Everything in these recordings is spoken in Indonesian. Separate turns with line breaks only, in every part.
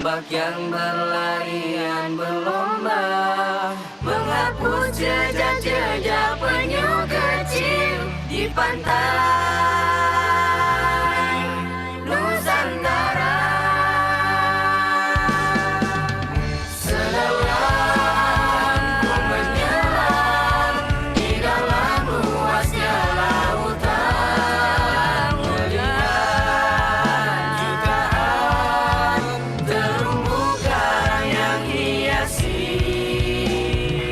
ombak yang berlarian berlomba, menghapus jejak-jejak penyu kecil di pantai Nusantara. Sedalam ku menyelam di dalam luasnya lautan, melihat jutaan terumbu karang yang hiasi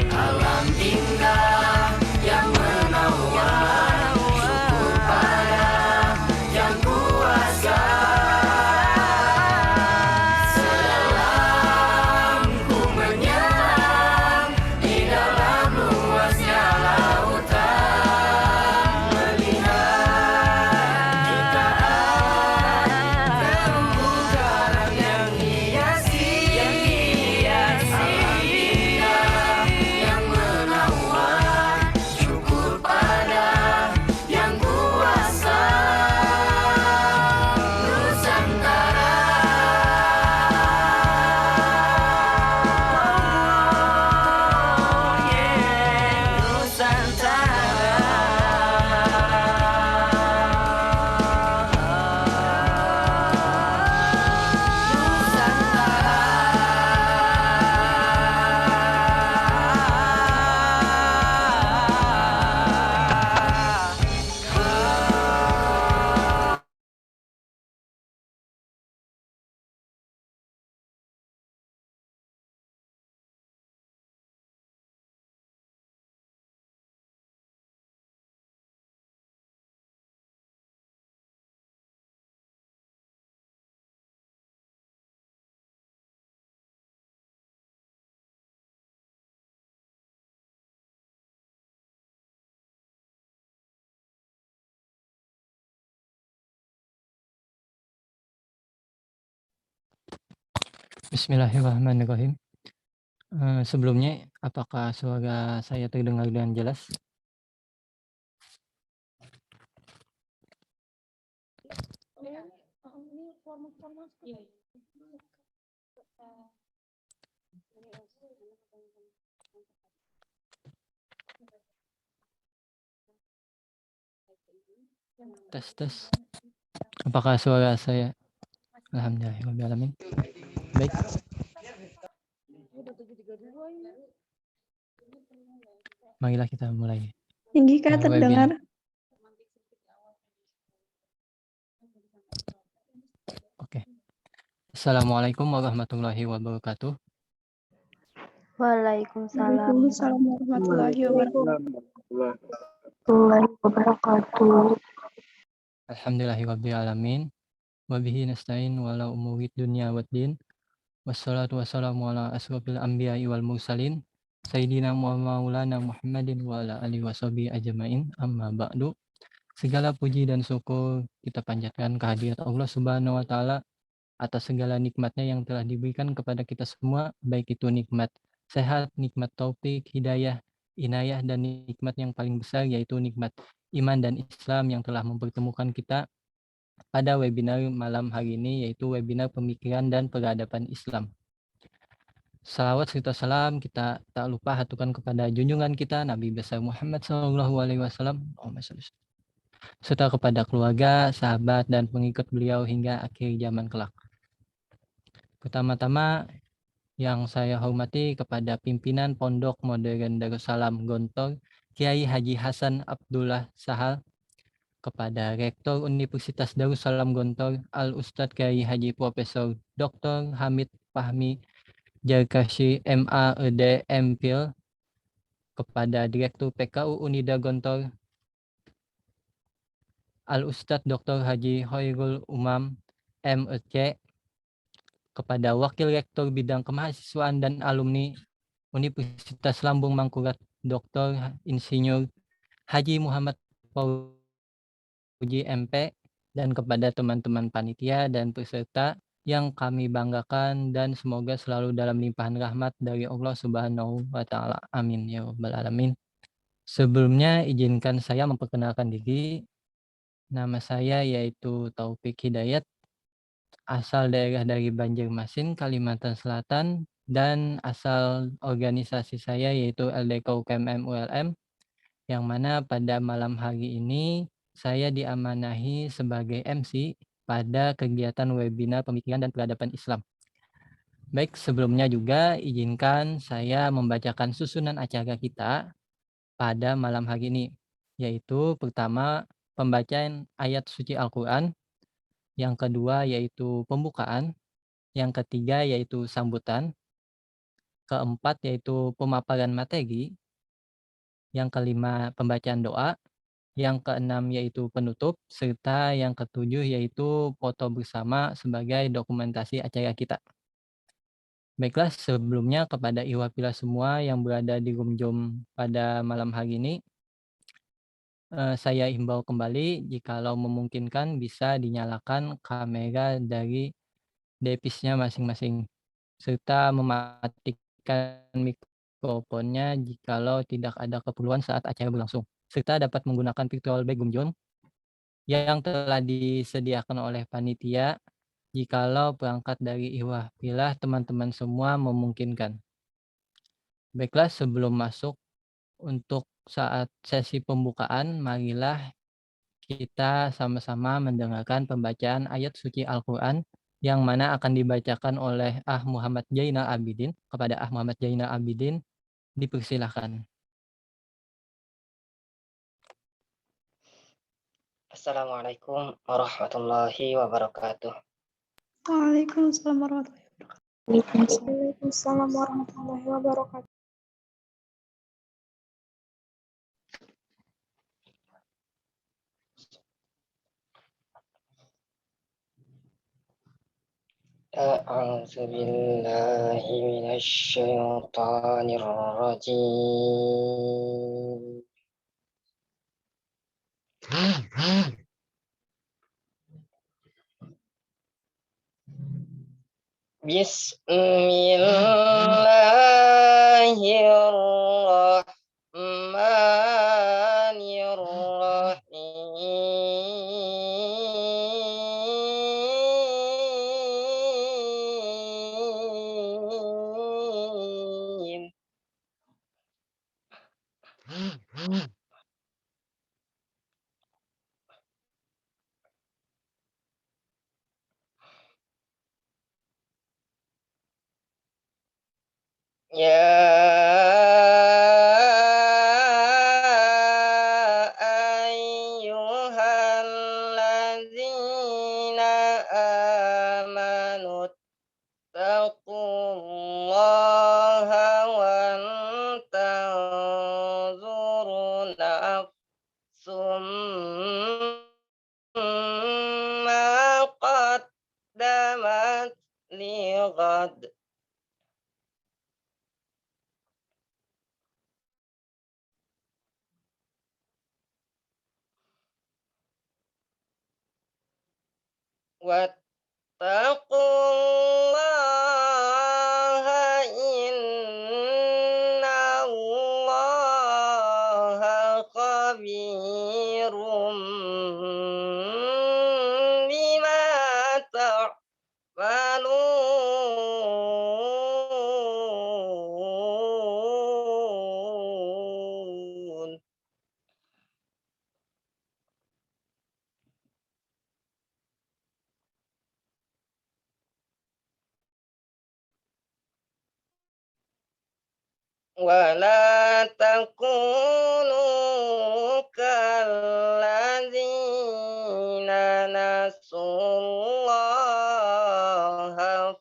alam indah yang menawan. Syukur pada Yang Kuasa. Sedalam ku menyelam di dalam luasnya lautan, melihat jutaan terumbu karang yang hiasi alam indah yang menawan. Syukur pada Yang Kuasa. Nusantara. Oh yeah,
Bismillahirrahmanirrahim. Sebelumnya, apakah suara saya terdengar dengan jelas? Tes. Apakah suara saya? Alhamdulillahirrahmanirrahim. Baik. Marilah kita mulai.
Tinggi Kak, terdengar.
Oke. Assalamualaikum warahmatullahi wabarakatuh.
Waalaikumsalam
Waalaikumsalam warahmatullahi
wabarakatuh.
Alhamdulillahirabbil alamin. Wa bihi nasta'in wala umuri dunya waddin. Wassalatu wassalamu ala asrofil anbiya'i wal mursalin. Sayyidina Maulana Muhammadin wa ala alihi washabihi ajmain. Amma ba'du. Segala puji dan syukur kita panjatkan kehadirat Allah Subhanahu wa taala atas segala nikmatnya yang telah diberikan kepada kita semua, baik itu nikmat sehat, nikmat taufik, hidayah, inayah, dan nikmat yang paling besar yaitu nikmat iman dan Islam yang telah mempertemukan kita pada webinar malam hari ini, yaitu webinar pemikiran dan peradaban Islam. Salawat serta salam kita tak lupa hatukan kepada junjungan kita Nabi besar Muhammad SAW, serta kepada keluarga, sahabat, dan pengikut beliau hingga akhir zaman kelak. Pertama-tama yang saya hormati kepada pimpinan Pondok Modern Darussalam Gontor, Kiai Haji Hasan Abdullah Sahal, kepada Rektor Universitas Darussalam Gontor, Al-Ustadz Kiai Haji Profesor Dr. Hamid Fahmi Jarkashi MAED MPhil, kepada Direktur PKU Unida Gontor, Al-Ustadz Dr. Haji Hoirul Umam MEC, kepada Wakil Rektor Bidang Kemahasiswaan dan Alumni Universitas Lambung Mangkurat Dr. Insinyur Haji Muhammad Fauzi MP, dan kepada teman-teman panitia dan peserta yang kami banggakan, dan semoga selalu dalam limpahan rahmat dari Allah Subhanahu wa taala. Amin ya rabbal alamin. Sebelumnya izinkan saya memperkenalkan diri. Nama saya yaitu Taufik Hidayat. asal daerah dari Banjarmasin, Kalimantan Selatan, dan asal organisasi saya yaitu LDK UKM ULM, yang mana pada malam hari ini saya diamanahi sebagai MC pada kegiatan webinar pemikiran dan peradaban Islam. Baik, sebelumnya juga izinkan saya membacakan susunan acara kita pada malam hari ini, yaitu pertama pembacaan ayat suci Al-Quran, yang kedua yaitu pembukaan, yang ketiga yaitu sambutan, keempat yaitu pemaparan materi, yang kelima pembacaan doa, yang keenam yaitu penutup, serta yang ketujuh yaitu foto bersama sebagai dokumentasi acara kita. Baiklah, sebelumnya kepada Iwapila semua yang berada di room Zoom pada malam hari ini, saya himbau kembali jikalau memungkinkan bisa dinyalakan kamera dari device-nya masing-masing, serta mematikan mikrofonnya jikalau tidak ada keperluan saat acara berlangsung, serta dapat menggunakan virtual background yang telah disediakan oleh panitia jikalau perangkat dari Iwapila teman-teman semua memungkinkan. Baiklah, sebelum masuk untuk saat sesi pembukaan, marilah kita sama-sama mendengarkan pembacaan ayat suci Al-Quran yang mana akan dibacakan oleh Muhammad Zainal Abidin. Kepada Muhammad Zainal Abidin, dipersilahkan.
Assalamualaikum warahmatullahi wabarakatuh.
Waalaikumsalam warahmatullahi wabarakatuh.
Waalaikumsalam warahmatullahi wabarakatuh.
A'udzu billahi minasy syaithanir rajim. Bismillahirrahmanirrahim. Ya ayyuhalladzina amanu taqullaha wal tanzur nafsum ma qaddamat lighad. Wattaqullaha innallaha khabirum bima ta'malun. Wala takunu kalladzina nasullaha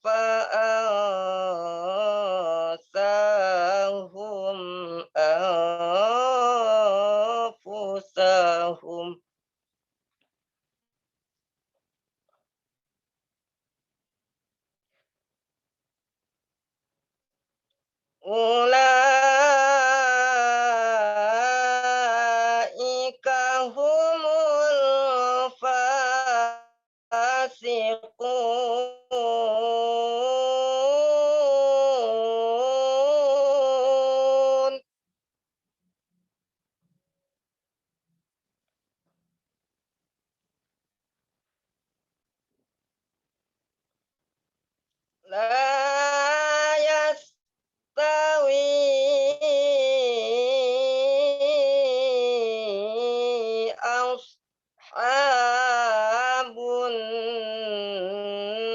fa'ansahum anfusahum. Ulaika humul La yastawi ashabun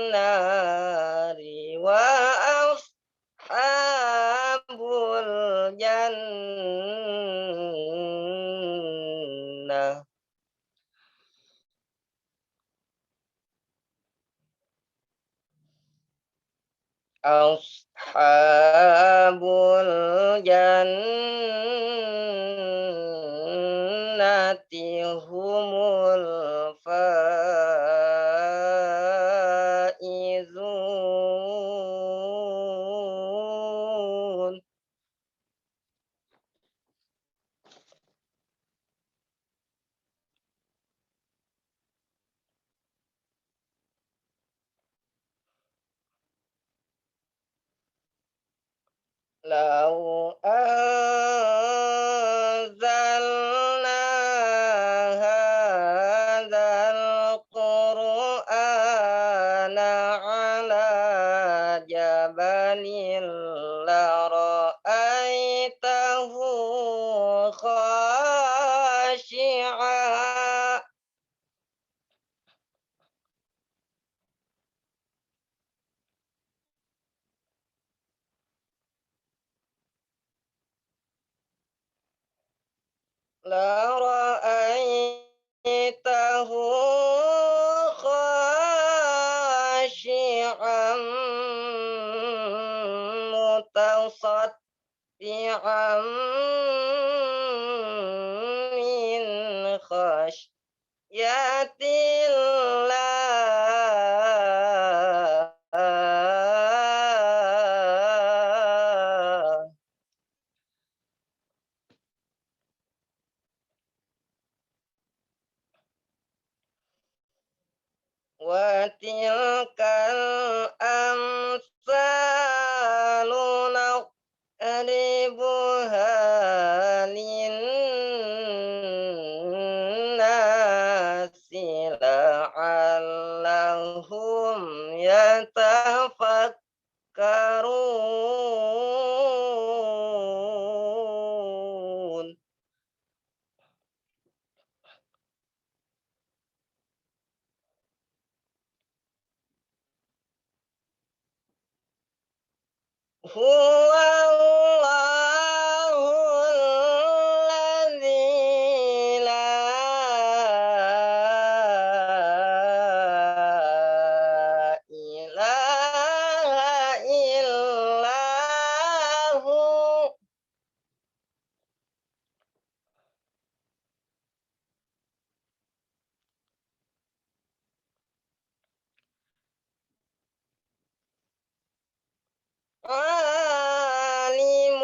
nari wa ashabul jannah. Ashabul jannati humul faizun. Lau anzalna hadzal qur'ana ala jabalin la ra'aitahu khashi'a. لرأيته خاشعا متصدعا من خشية الله. وتلك الأمثال نضربها للناس لعلهم يتفكرون. هو الله الذي لا إله إلا هو. عالم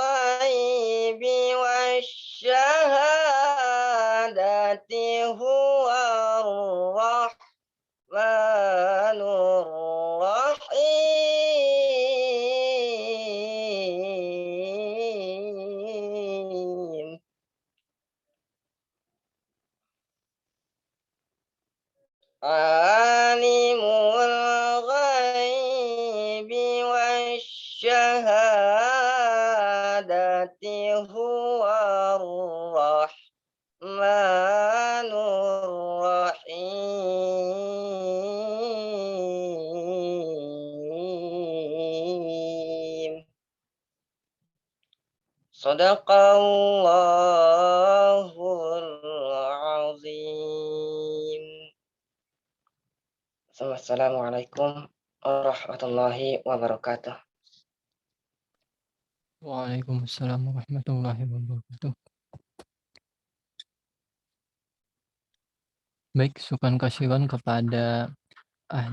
الغيب والشهادة هو الرحمن الرحيم. عالم الغيب والشهادة هو الرحمن الرحيم. Sadaqallahul azim. Assalamualaikum warahmatullahi wabarakatuh.
Waalaikumsalam warahmatullahi wabarakatuh. Baik, syukran kasiron kepada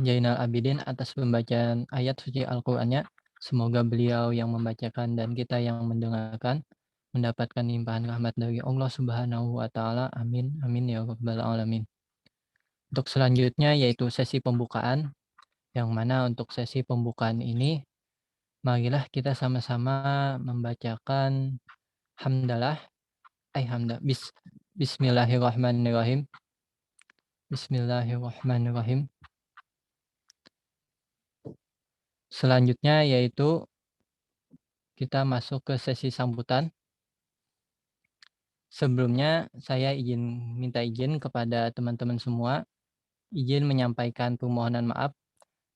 Jainal Abidin atas pembacaan ayat suci Al-Qur'annya. Semoga beliau yang membacakan dan kita yang mendengarkan mendapatkan limpahan rahmat dari Allah Subhanahu wa taala. Amin. Amin ya rabbal alamin. Untuk selanjutnya yaitu sesi pembukaan, yang mana untuk sesi pembukaan ini marilah kita sama-sama membacakan hamdalah. Bismillahirrahmanirrahim. Bismillahirrahmanirrahim. Selanjutnya yaitu kita masuk ke sesi sambutan. Sebelumnya saya minta izin kepada teman-teman semua, izin menyampaikan permohonan maaf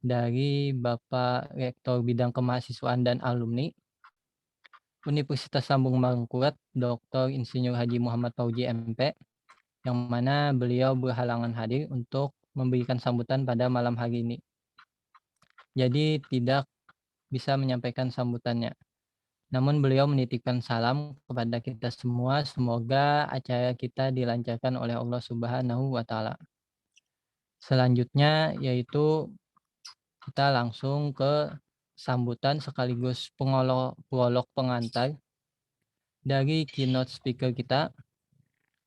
dari Bapak Rektor Bidang Kemahasiswaan dan Alumni Universitas Lambung Mangkurat, Dr. Insinyur Haji Muhammad Fauzi MP, yang mana beliau berhalangan hadir untuk memberikan sambutan pada malam hari ini. Jadi tidak bisa menyampaikan sambutannya. Namun beliau menitipkan salam kepada kita semua, semoga acara kita dilancarkan oleh Allah Subhanahu wa Ta'ala. Selanjutnya yaitu kita langsung ke sambutan sekaligus prolog pengantar dari keynote speaker kita,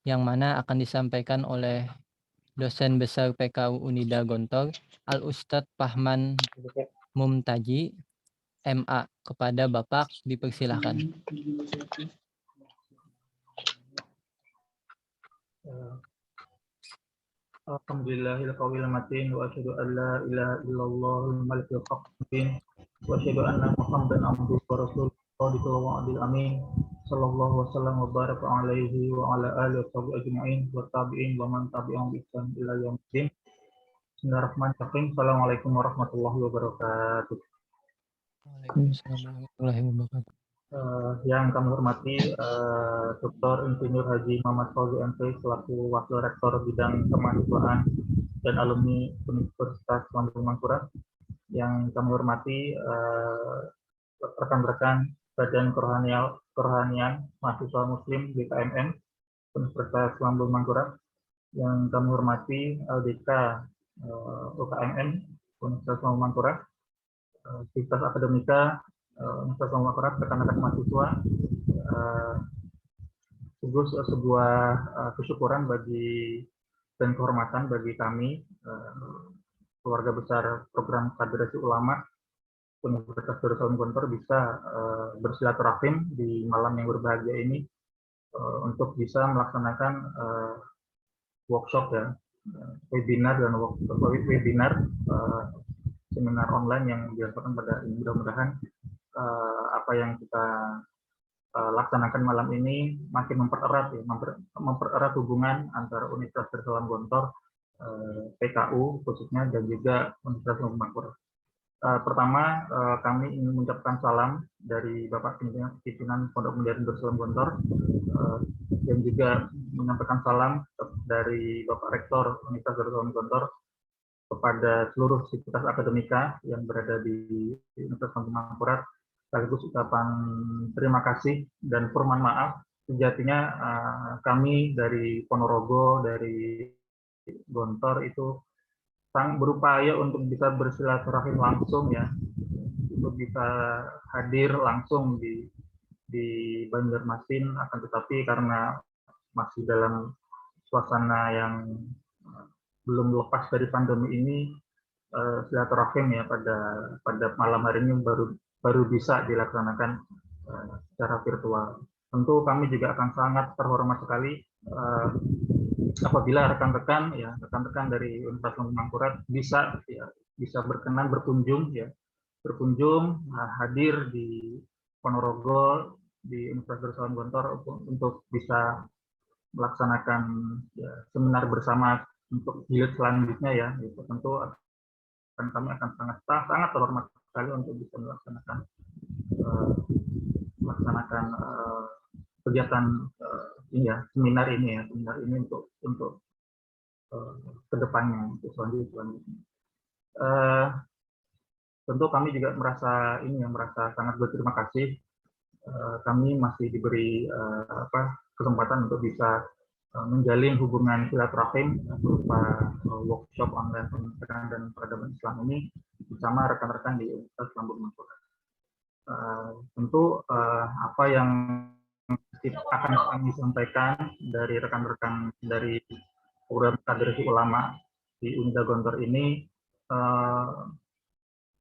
yang mana akan disampaikan oleh dosen besar PKU Unida Gontor, Al-Ustadz Fahman Mumtaji, MA. Kepada Bapak dipersilahkan.
Alhamdulillahil qawil matin wa asyhadu an la ilaha illallahul malikul haqqin wa asyhadu anna Muhammadan abduhu wa rasuluhu shadiqul wa'dil amin sallallahu wasallam wa baraka alaihi wa ala alihi wa sahbihi ajma'in wa tabi'in wa man tabi'ahum bi ihsan ila yaumil. Bismillahirrahmanirrahim. Assalamualaikum warahmatullahi wabarakatuh.
Waalaikumsalam warahmatullahi wabarakatuh.
Yang kami hormati Dr. Insinyur Haji Muhammad Fauzi MP selaku Wakil Rektor Bidang Kemahasiswaan dan Alumni Universitas Lambung Mangkurat. Yang kami hormati rekan-rekan Badan Kerohanian Mahasiswa Muslim BKMM Universitas Lambung Mangkurat. Yang kami hormati LDK UKMM Universitas Lambung Mangkurat, Sivitas Akademika Universitas Lambung Mangkurat, rekan-rekan mahasiswa, sebuah kesyukuran bagi dan kehormatan bagi kami, keluarga besar program Kaderasi Ulama Universitas Darussalam Gontor, bisa bersilaturahim di malam yang berbahagia ini untuk bisa melaksanakan workshop ya, webinar dan webinar seminar online yang dilakukan pada ini. Mudah-mudahan apa yang kita laksanakan malam ini makin mempererat hubungan antara Universitas Darussalam Gontor, PKU khususnya, dan juga Universitas Lambung Mangkurat. Pertama, kami ingin mengucapkan salam dari Bapak Pimpinan Pondok Modern Darussalam Gontor, dan juga menyampaikan salam dari Bapak Rektor Universitas Darussalam Gontor kepada seluruh sivitas akademika yang berada di Universitas Lambung Mangkurat, sekaligus ucapan terima kasih dan permohonan maaf. Sejatinya kami dari Ponorogo, dari Gontor itu berupaya untuk bisa bersilaturahim langsung ya, untuk bisa hadir langsung di Banjarmasin, akan tetapi karena masih dalam suasana yang belum lepas dari pandemi ini, silaturahim ya pada malam hari ini baru bisa dilaksanakan secara virtual. Tentu kami juga akan sangat terhormat sekali apabila rekan-rekan dari Universitas Lambung Mangkurat bisa berkenan berkunjung hadir di Ponorogo, di Universitas Darussalam Gontor, untuk bisa melaksanakan seminar bersama untuk jilid selanjutnya ya. Itu tentu kami akan sangat terhormat sekali untuk bisa melaksanakan kegiatan seminar ini untuk kedepannya, untuk selanjutnya. Tentu kami juga merasa sangat berterima kasih. Kami masih diberi kesempatan untuk bisa menjalin hubungan silaturahim berupa workshop online pendidikan dan peradaban Islam ini bersama rekan-rekan di Universitas Lambung Mangkurat. Tentu apa yang akan kami sampaikan dari rekan-rekan dari program Kaderasi Ulama di Unida Gontor ini,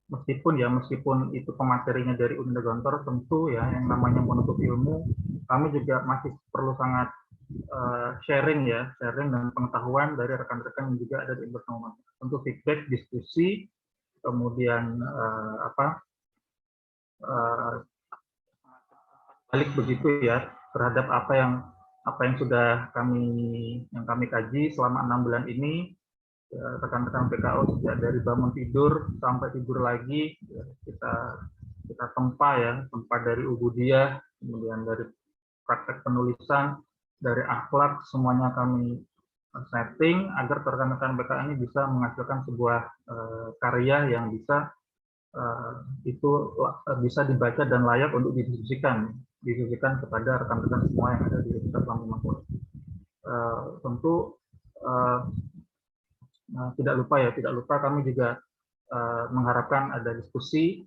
meskipun itu pematerinya dari Unida Gontor, tentu ya yang namanya menuntut ilmu, kami juga masih perlu sangat sharing dan pengetahuan dari rekan-rekan yang juga ada di Universitas. Tentu feedback, diskusi kemudian balik begitu ya terhadap apa yang sudah kami kaji selama 6 bulan ini. Rekan-rekan PKO sejak dari bangun tidur sampai tidur lagi ya, kita tempa dari ubudiyah, kemudian dari praktek penulisan, dari akhlak, semuanya kami setting agar rekan-rekan PKO ini bisa menghasilkan sebuah karya yang bisa bisa dibaca dan layak untuk didiskusikan kepada rekan-rekan semua yang ada di Universitas Lampung Mangkurat. Tentu tidak lupa kami juga mengharapkan ada diskusi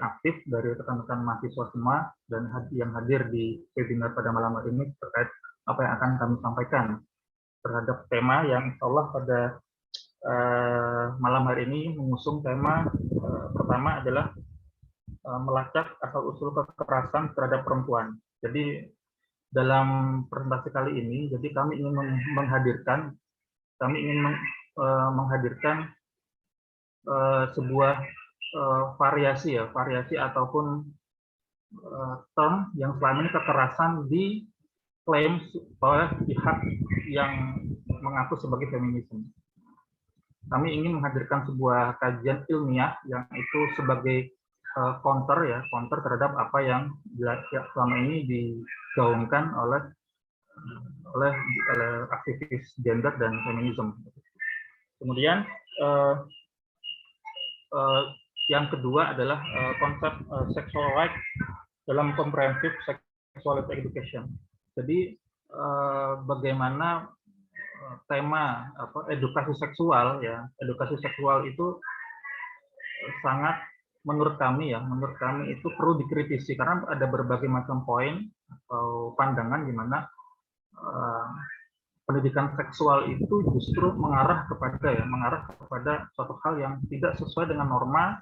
aktif dari rekan-rekan mahasiswa semua dan yang hadir di webinar pada malam hari ini terkait apa yang akan kami sampaikan terhadap tema yang insya Allah pada malam hari ini mengusung tema pertama adalah melacak asal-usul kekerasan terhadap perempuan. Jadi dalam presentasi kali ini, jadi kami ingin menghadirkan sebuah variasi ataupun term yang selama ini kekerasan diklaim oleh pihak yang mengaku sebagai feminisme. Kami ingin menghadirkan sebuah kajian ilmiah yang itu sebagai counter terhadap apa yang selama ini digaungkan oleh aktivis gender dan feminisme. Kemudian yang kedua adalah konsep sexual right dalam comprehensive sexuality education. Jadi bagaimana tema edukasi seksual itu sangat menurut kami itu perlu dikritisi karena ada berbagai macam poin atau pandangan di mana pendidikan seksual itu justru mengarah kepada suatu hal yang tidak sesuai dengan norma,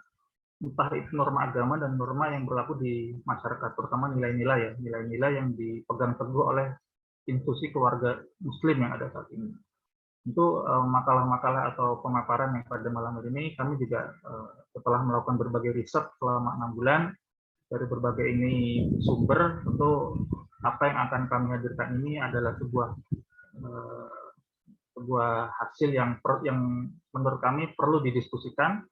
entah itu norma agama dan norma yang berlaku di masyarakat, terutama nilai-nilai yang dipegang teguh oleh institusi keluarga muslim yang ada saat ini. Itu makalah-makalah atau pemaparan yang pada malam hari ini kami juga setelah melakukan berbagai riset selama 6 bulan dari berbagai ini sumber, tentu apa yang akan kami hadirkan ini adalah sebuah hasil yang menurut kami perlu didiskusikan,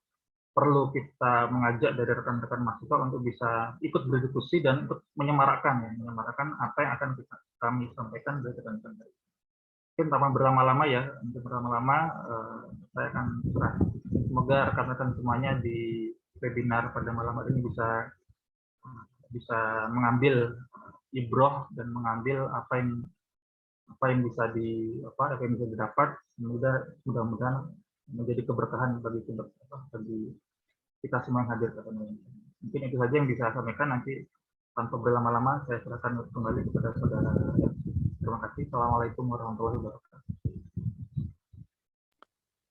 perlu kita mengajak dari rekan-rekan mahasiswa untuk bisa ikut berdiskusi dan ikut menyemarakkan apa yang akan kami sampaikan dari rekan-rekan. Mungkin tanpa berlama-lama saya akan serah. Semoga rekan-rekan semuanya di webinar pada malam hari ini bisa mengambil ibroh dan mengambil apa yang bisa didapat. Mudah-mudahan menjadi keberkahan bagi kita semua yang hadir. Mungkin itu saja yang bisa saya sampaikan. Nanti tanpa berlama-lama saya serahkan kembali kepada saudara. Terima kasih. Assalamualaikum warahmatullahi wabarakatuh.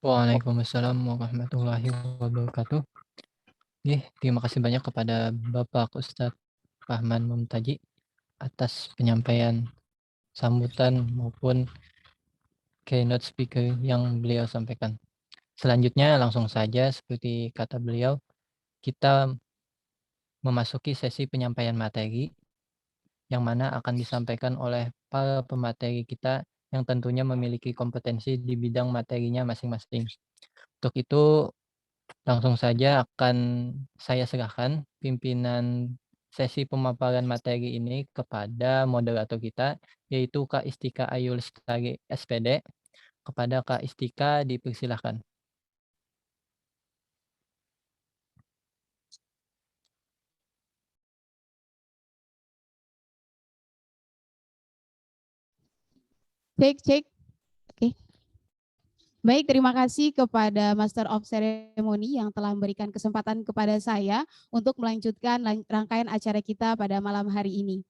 Waalaikumsalam warahmatullahi wabarakatuh. Terima kasih banyak kepada Bapak Ustadz Fahman Mumtaji atas penyampaian sambutan maupun keynote speaker yang beliau sampaikan. Selanjutnya langsung saja seperti kata beliau, kita memasuki sesi penyampaian materi yang mana akan disampaikan oleh para pemateri kita yang tentunya memiliki kompetensi di bidang materinya masing-masing. Untuk itu langsung saja akan saya serahkan pimpinan sesi pemaparan materi ini kepada moderator kita, yaitu Kak Istika Ayu Lestari SPD. Kepada Kak Istika dipersilahkan.
Cek. Oke. Baik, terima kasih kepada Master of Ceremony yang telah memberikan kesempatan kepada saya untuk melanjutkan rangkaian acara kita pada malam hari ini.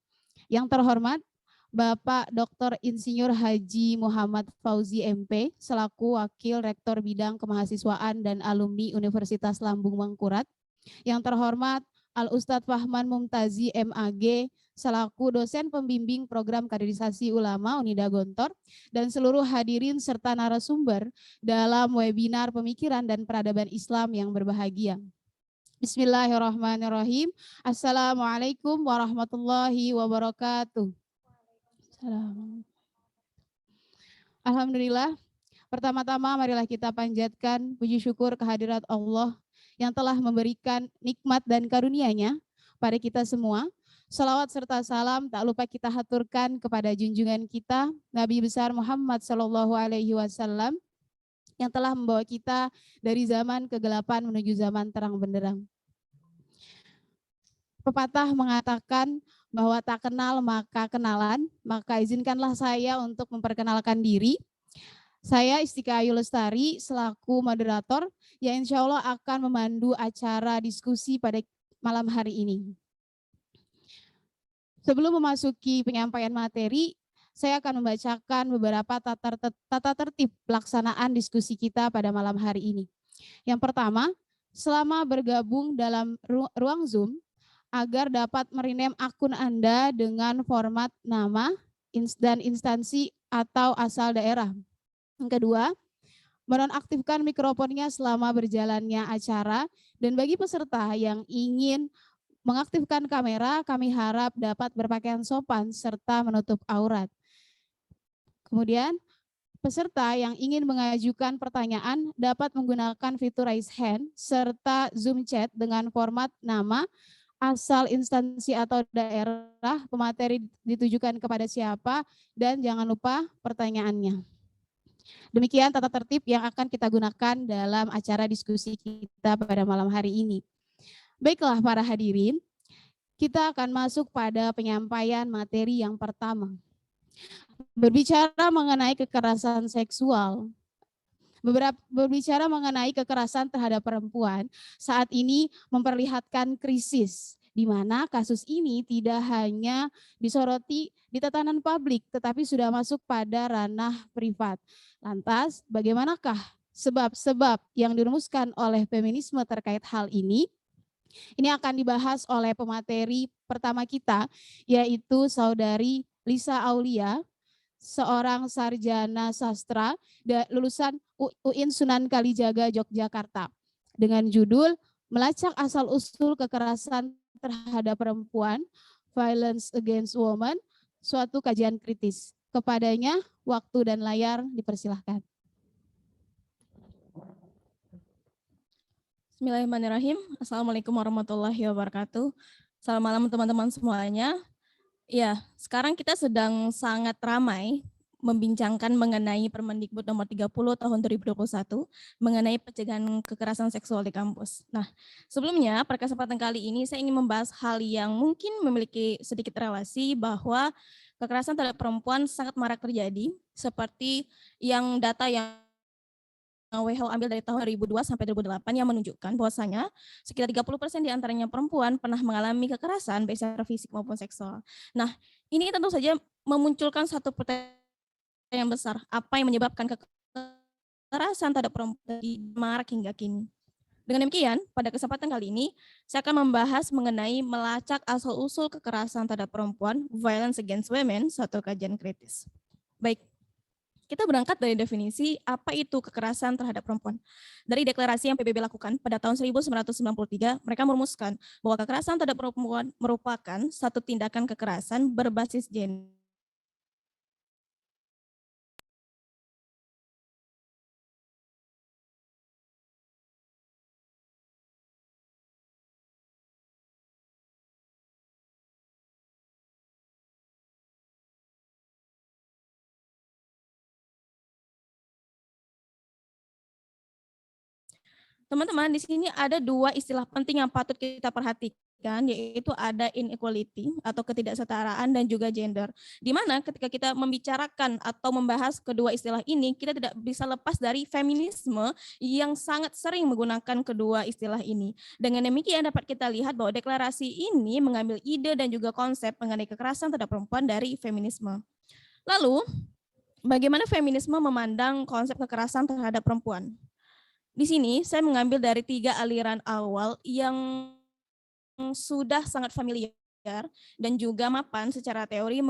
Yang terhormat, Bapak Dr. Insinyur Haji Muhammad Fauzi MP, selaku Wakil Rektor Bidang Kemahasiswaan dan Alumni Universitas Lambung Mangkurat. Yang terhormat, Al-Ustadz Fahman Mumtazi MAG, selaku dosen pembimbing program kaderisasi ulama Unida Gontor, dan seluruh hadirin serta narasumber dalam webinar pemikiran dan peradaban Islam yang berbahagia. Bismillahirrahmanirrahim. Assalamualaikum warahmatullahi wabarakatuh. Alhamdulillah. Pertama-tama marilah kita panjatkan puji syukur kehadirat Allah yang telah memberikan nikmat dan karunia-Nya pada kita semua. Salawat serta salam tak lupa kita haturkan kepada junjungan kita Nabi besar Muhammad SAW yang telah membawa kita dari zaman kegelapan menuju zaman terang benderang. Pepatah mengatakan bahwa tak kenal maka kenalan, maka izinkanlah saya untuk memperkenalkan diri. Saya Istika Ayu Lestari selaku moderator yang insya Allah akan memandu acara diskusi pada malam hari ini. Sebelum memasuki penyampaian materi, saya akan membacakan beberapa tata tertib pelaksanaan diskusi kita pada malam hari ini. Yang pertama, selama bergabung dalam ruang Zoom, agar dapat merename akun Anda dengan format nama dan instansi atau asal daerah. Yang kedua, menonaktifkan mikrofonnya selama berjalannya acara, dan bagi peserta yang ingin mengaktifkan kamera, kami harap dapat berpakaian sopan serta menutup aurat. Kemudian, peserta yang ingin mengajukan pertanyaan dapat menggunakan fitur raise hand serta Zoom chat dengan format nama, asal instansi atau daerah, pemateri ditujukan kepada siapa, dan jangan lupa pertanyaannya. Demikian tata tertib yang akan kita gunakan dalam acara diskusi kita pada malam hari ini. Baiklah para hadirin, kita akan masuk pada penyampaian materi yang pertama. Berbicara mengenai kekerasan seksual, berbicara mengenai kekerasan terhadap perempuan, saat ini memperlihatkan krisis, di mana kasus ini tidak hanya disoroti di tatanan publik, tetapi sudah masuk pada ranah privat. Lantas, bagaimanakah sebab-sebab yang dirumuskan oleh feminisme terkait hal ini? Ini akan dibahas oleh pemateri pertama kita, yaitu Saudari Lisa Aulia, seorang sarjana sastra lulusan UIN Sunan Kalijaga, Yogyakarta, dengan judul Melacak Asal-Usul Kekerasan Terhadap Perempuan, Violence Against Women, suatu kajian kritis. Kepadanya, waktu dan layar dipersilahkan.
Bismillahirrahmanirrahim. Assalamualaikum warahmatullahi wabarakatuh. Selamat malam teman-teman semuanya. Ya, sekarang kita sedang sangat ramai membincangkan mengenai Permendikbud nomor 30 tahun 2021 mengenai pencegahan kekerasan seksual di kampus. Nah, sebelumnya pada kesempatan kali ini saya ingin membahas hal yang mungkin memiliki sedikit relasi bahwa kekerasan terhadap perempuan sangat marak terjadi, seperti yang data yang WHO ambil dari tahun 2002 sampai 2008 yang menunjukkan bahwasanya sekitar 30% di antaranya perempuan pernah mengalami kekerasan baik secara fisik maupun seksual. Nah, ini tentu saja memunculkan satu pertanyaan yang besar, apa yang menyebabkan kekerasan terhadap perempuan di marak hingga kini. Dengan demikian, pada kesempatan kali ini saya akan membahas mengenai melacak asal-usul kekerasan terhadap perempuan, Violence Against Women, suatu kajian kritis. Baik. Kita berangkat dari definisi apa itu kekerasan terhadap perempuan. Dari deklarasi yang PBB lakukan pada tahun 1993, mereka merumuskan bahwa kekerasan terhadap perempuan merupakan satu tindakan kekerasan berbasis gender. Teman-teman, di sini ada dua istilah penting yang patut kita perhatikan, yaitu ada inequality atau ketidaksetaraan dan juga gender. Di mana ketika kita membicarakan atau membahas kedua istilah ini, kita tidak bisa lepas dari feminisme yang sangat sering menggunakan kedua istilah ini. Dengan demikian dapat kita lihat bahwa deklarasi ini mengambil ide dan juga konsep mengenai kekerasan terhadap perempuan dari feminisme. Lalu, bagaimana feminisme memandang konsep kekerasan terhadap perempuan? Di sini saya mengambil dari 3 aliran awal yang sudah sangat familiar dan juga mapan secara teori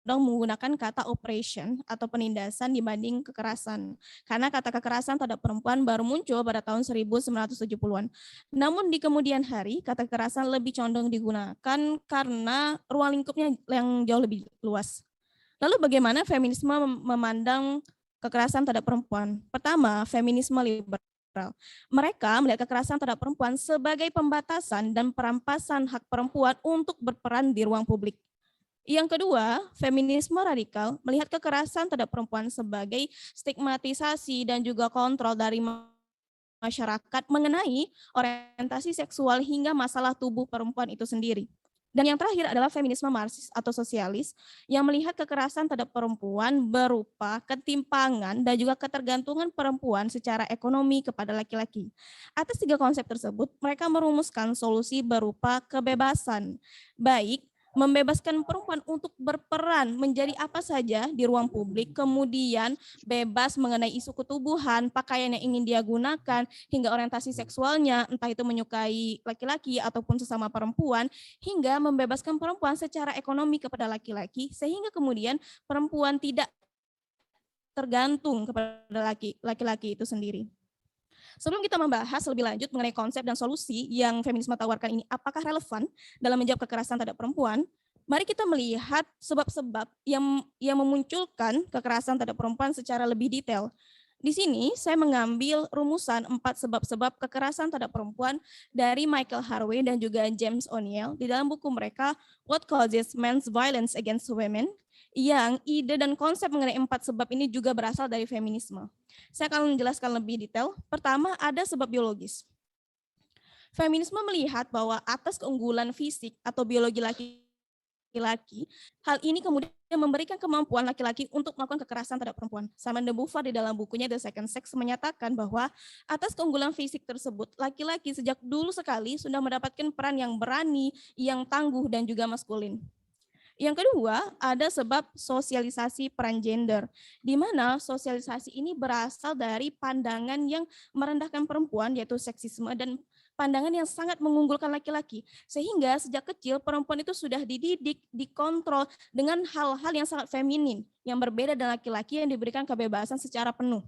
menggunakan kata operation atau penindasan dibanding kekerasan. Karena kata kekerasan terhadap perempuan baru muncul pada tahun 1970-an. Namun di kemudian hari, kata kekerasan lebih condong digunakan karena ruang lingkupnya yang jauh lebih luas. Lalu bagaimana feminisme memandang kekerasan terhadap perempuan? Pertama, feminisme liberal. Mereka melihat kekerasan terhadap perempuan sebagai pembatasan dan perampasan hak perempuan untuk berperan di ruang publik. Yang kedua, feminisme radikal melihat kekerasan terhadap perempuan sebagai stigmatisasi dan juga kontrol dari masyarakat mengenai orientasi seksual hingga masalah tubuh perempuan itu sendiri. Dan yang terakhir adalah feminisme marxis atau sosialis yang melihat kekerasan terhadap perempuan berupa ketimpangan dan juga ketergantungan perempuan secara ekonomi kepada laki-laki. Atas tiga konsep tersebut, mereka merumuskan solusi berupa kebebasan, baik membebaskan perempuan untuk berperan menjadi apa saja di ruang publik, kemudian bebas mengenai isu ketubuhan, pakaian yang ingin dia gunakan, hingga orientasi seksualnya, entah itu menyukai laki-laki ataupun sesama perempuan, hingga membebaskan perempuan secara ekonomi kepada laki-laki, sehingga kemudian perempuan tidak tergantung kepada laki-laki itu sendiri. Sebelum kita membahas lebih lanjut mengenai konsep dan solusi yang feminisme tawarkan ini, apakah relevan dalam menjawab kekerasan terhadap perempuan? Mari kita melihat sebab-sebab yang memunculkan kekerasan terhadap perempuan secara lebih detail. Di sini saya mengambil rumusan 4 sebab-sebab kekerasan terhadap perempuan dari Michael Harvey dan juga James O'Neill di dalam buku mereka What Causes Men's Violence Against Women, yang ide dan konsep mengenai 4 sebab ini juga berasal dari feminisme. Saya akan menjelaskan lebih detail. Pertama, ada sebab biologis. Feminisme melihat bahwa atas keunggulan fisik atau biologi laki-laki, hal ini kemudian memberikan kemampuan laki-laki untuk melakukan kekerasan terhadap perempuan. Simon de Beauvoir di dalam bukunya The Second Sex menyatakan bahwa atas keunggulan fisik tersebut, laki-laki sejak dulu sekali sudah mendapatkan peran yang berani, yang tangguh, dan juga maskulin. Yang kedua, ada sebab sosialisasi peran gender, di mana sosialisasi ini berasal dari pandangan yang merendahkan perempuan, yaitu seksisme, dan pandangan yang sangat mengunggulkan laki-laki. Sehingga sejak kecil perempuan itu sudah dididik, dikontrol dengan hal-hal yang sangat feminin, yang berbeda dengan laki-laki yang diberikan kebebasan secara penuh.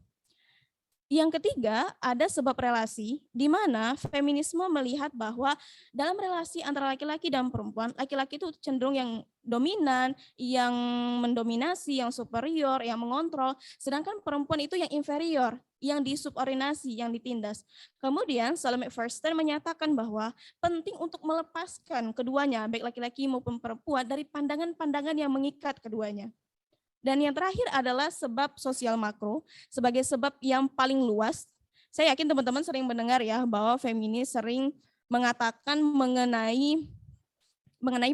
Yang ketiga, ada sebab relasi, di mana feminisme melihat bahwa dalam relasi antara laki-laki dan perempuan, laki-laki itu cenderung yang dominan, yang mendominasi, yang superior, yang mengontrol, sedangkan perempuan itu yang inferior, yang disubordinasi, yang ditindas. Kemudian Salome Verster menyatakan bahwa penting untuk melepaskan keduanya, baik laki-laki maupun perempuan, dari pandangan-pandangan yang mengikat keduanya. Dan yang terakhir adalah sebab sosial makro sebagai sebab yang paling luas. Saya yakin teman-teman sering mendengar ya bahwa feminis sering mengatakan mengenai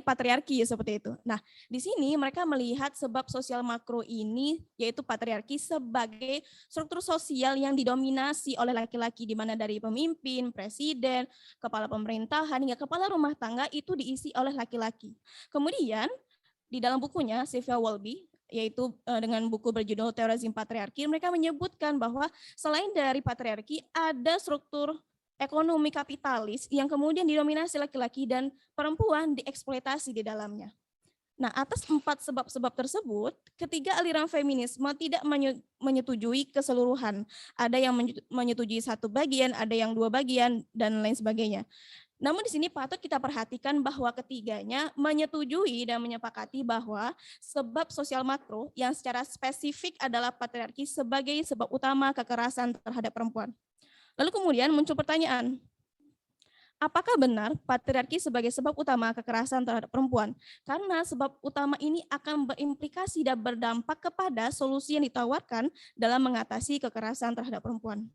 patriarki seperti itu. Nah, di sini mereka melihat sebab sosial makro ini yaitu patriarki sebagai struktur sosial yang didominasi oleh laki-laki, di mana dari pemimpin, presiden, kepala pemerintahan hingga kepala rumah tangga itu diisi oleh laki-laki. Kemudian di dalam bukunya Sylvia Wolby, yaitu dengan buku berjudul Teorizing Patriarki, mereka menyebutkan bahwa selain dari patriarki ada struktur ekonomi kapitalis yang kemudian didominasi laki-laki dan perempuan dieksploitasi di dalamnya. Nah, atas 4 sebab-sebab tersebut, ketiga aliran feminisme tidak menyetujui keseluruhan. Ada yang menyetujui 1 bagian, ada yang 2 bagian, dan lain sebagainya. Namun di sini patut kita perhatikan bahwa ketiganya menyetujui dan menyepakati bahwa sebab sosial makro yang secara spesifik adalah patriarki sebagai sebab utama kekerasan terhadap perempuan. Lalu kemudian muncul pertanyaan, apakah benar patriarki sebagai sebab utama kekerasan terhadap perempuan? Karena sebab utama ini akan berimplikasi dan berdampak kepada solusi yang ditawarkan dalam mengatasi kekerasan terhadap perempuan.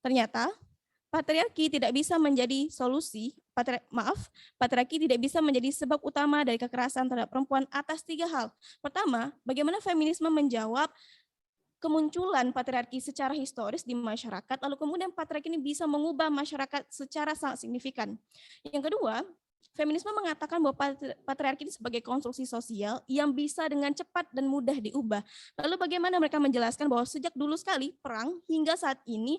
Ternyata patriarki tidak bisa menjadi solusi, patriarki tidak bisa menjadi sebab utama dari kekerasan terhadap perempuan atas 3 hal. Pertama, bagaimana feminisme menjawab kemunculan patriarki secara historis di masyarakat, lalu kemudian patriarki ini bisa mengubah masyarakat secara sangat signifikan. Yang kedua, Feminisme mengatakan bahwa patriarki ini sebagai konstruksi sosial yang bisa dengan cepat dan mudah diubah. Lalu bagaimana mereka menjelaskan bahwa sejak dulu sekali perang hingga saat ini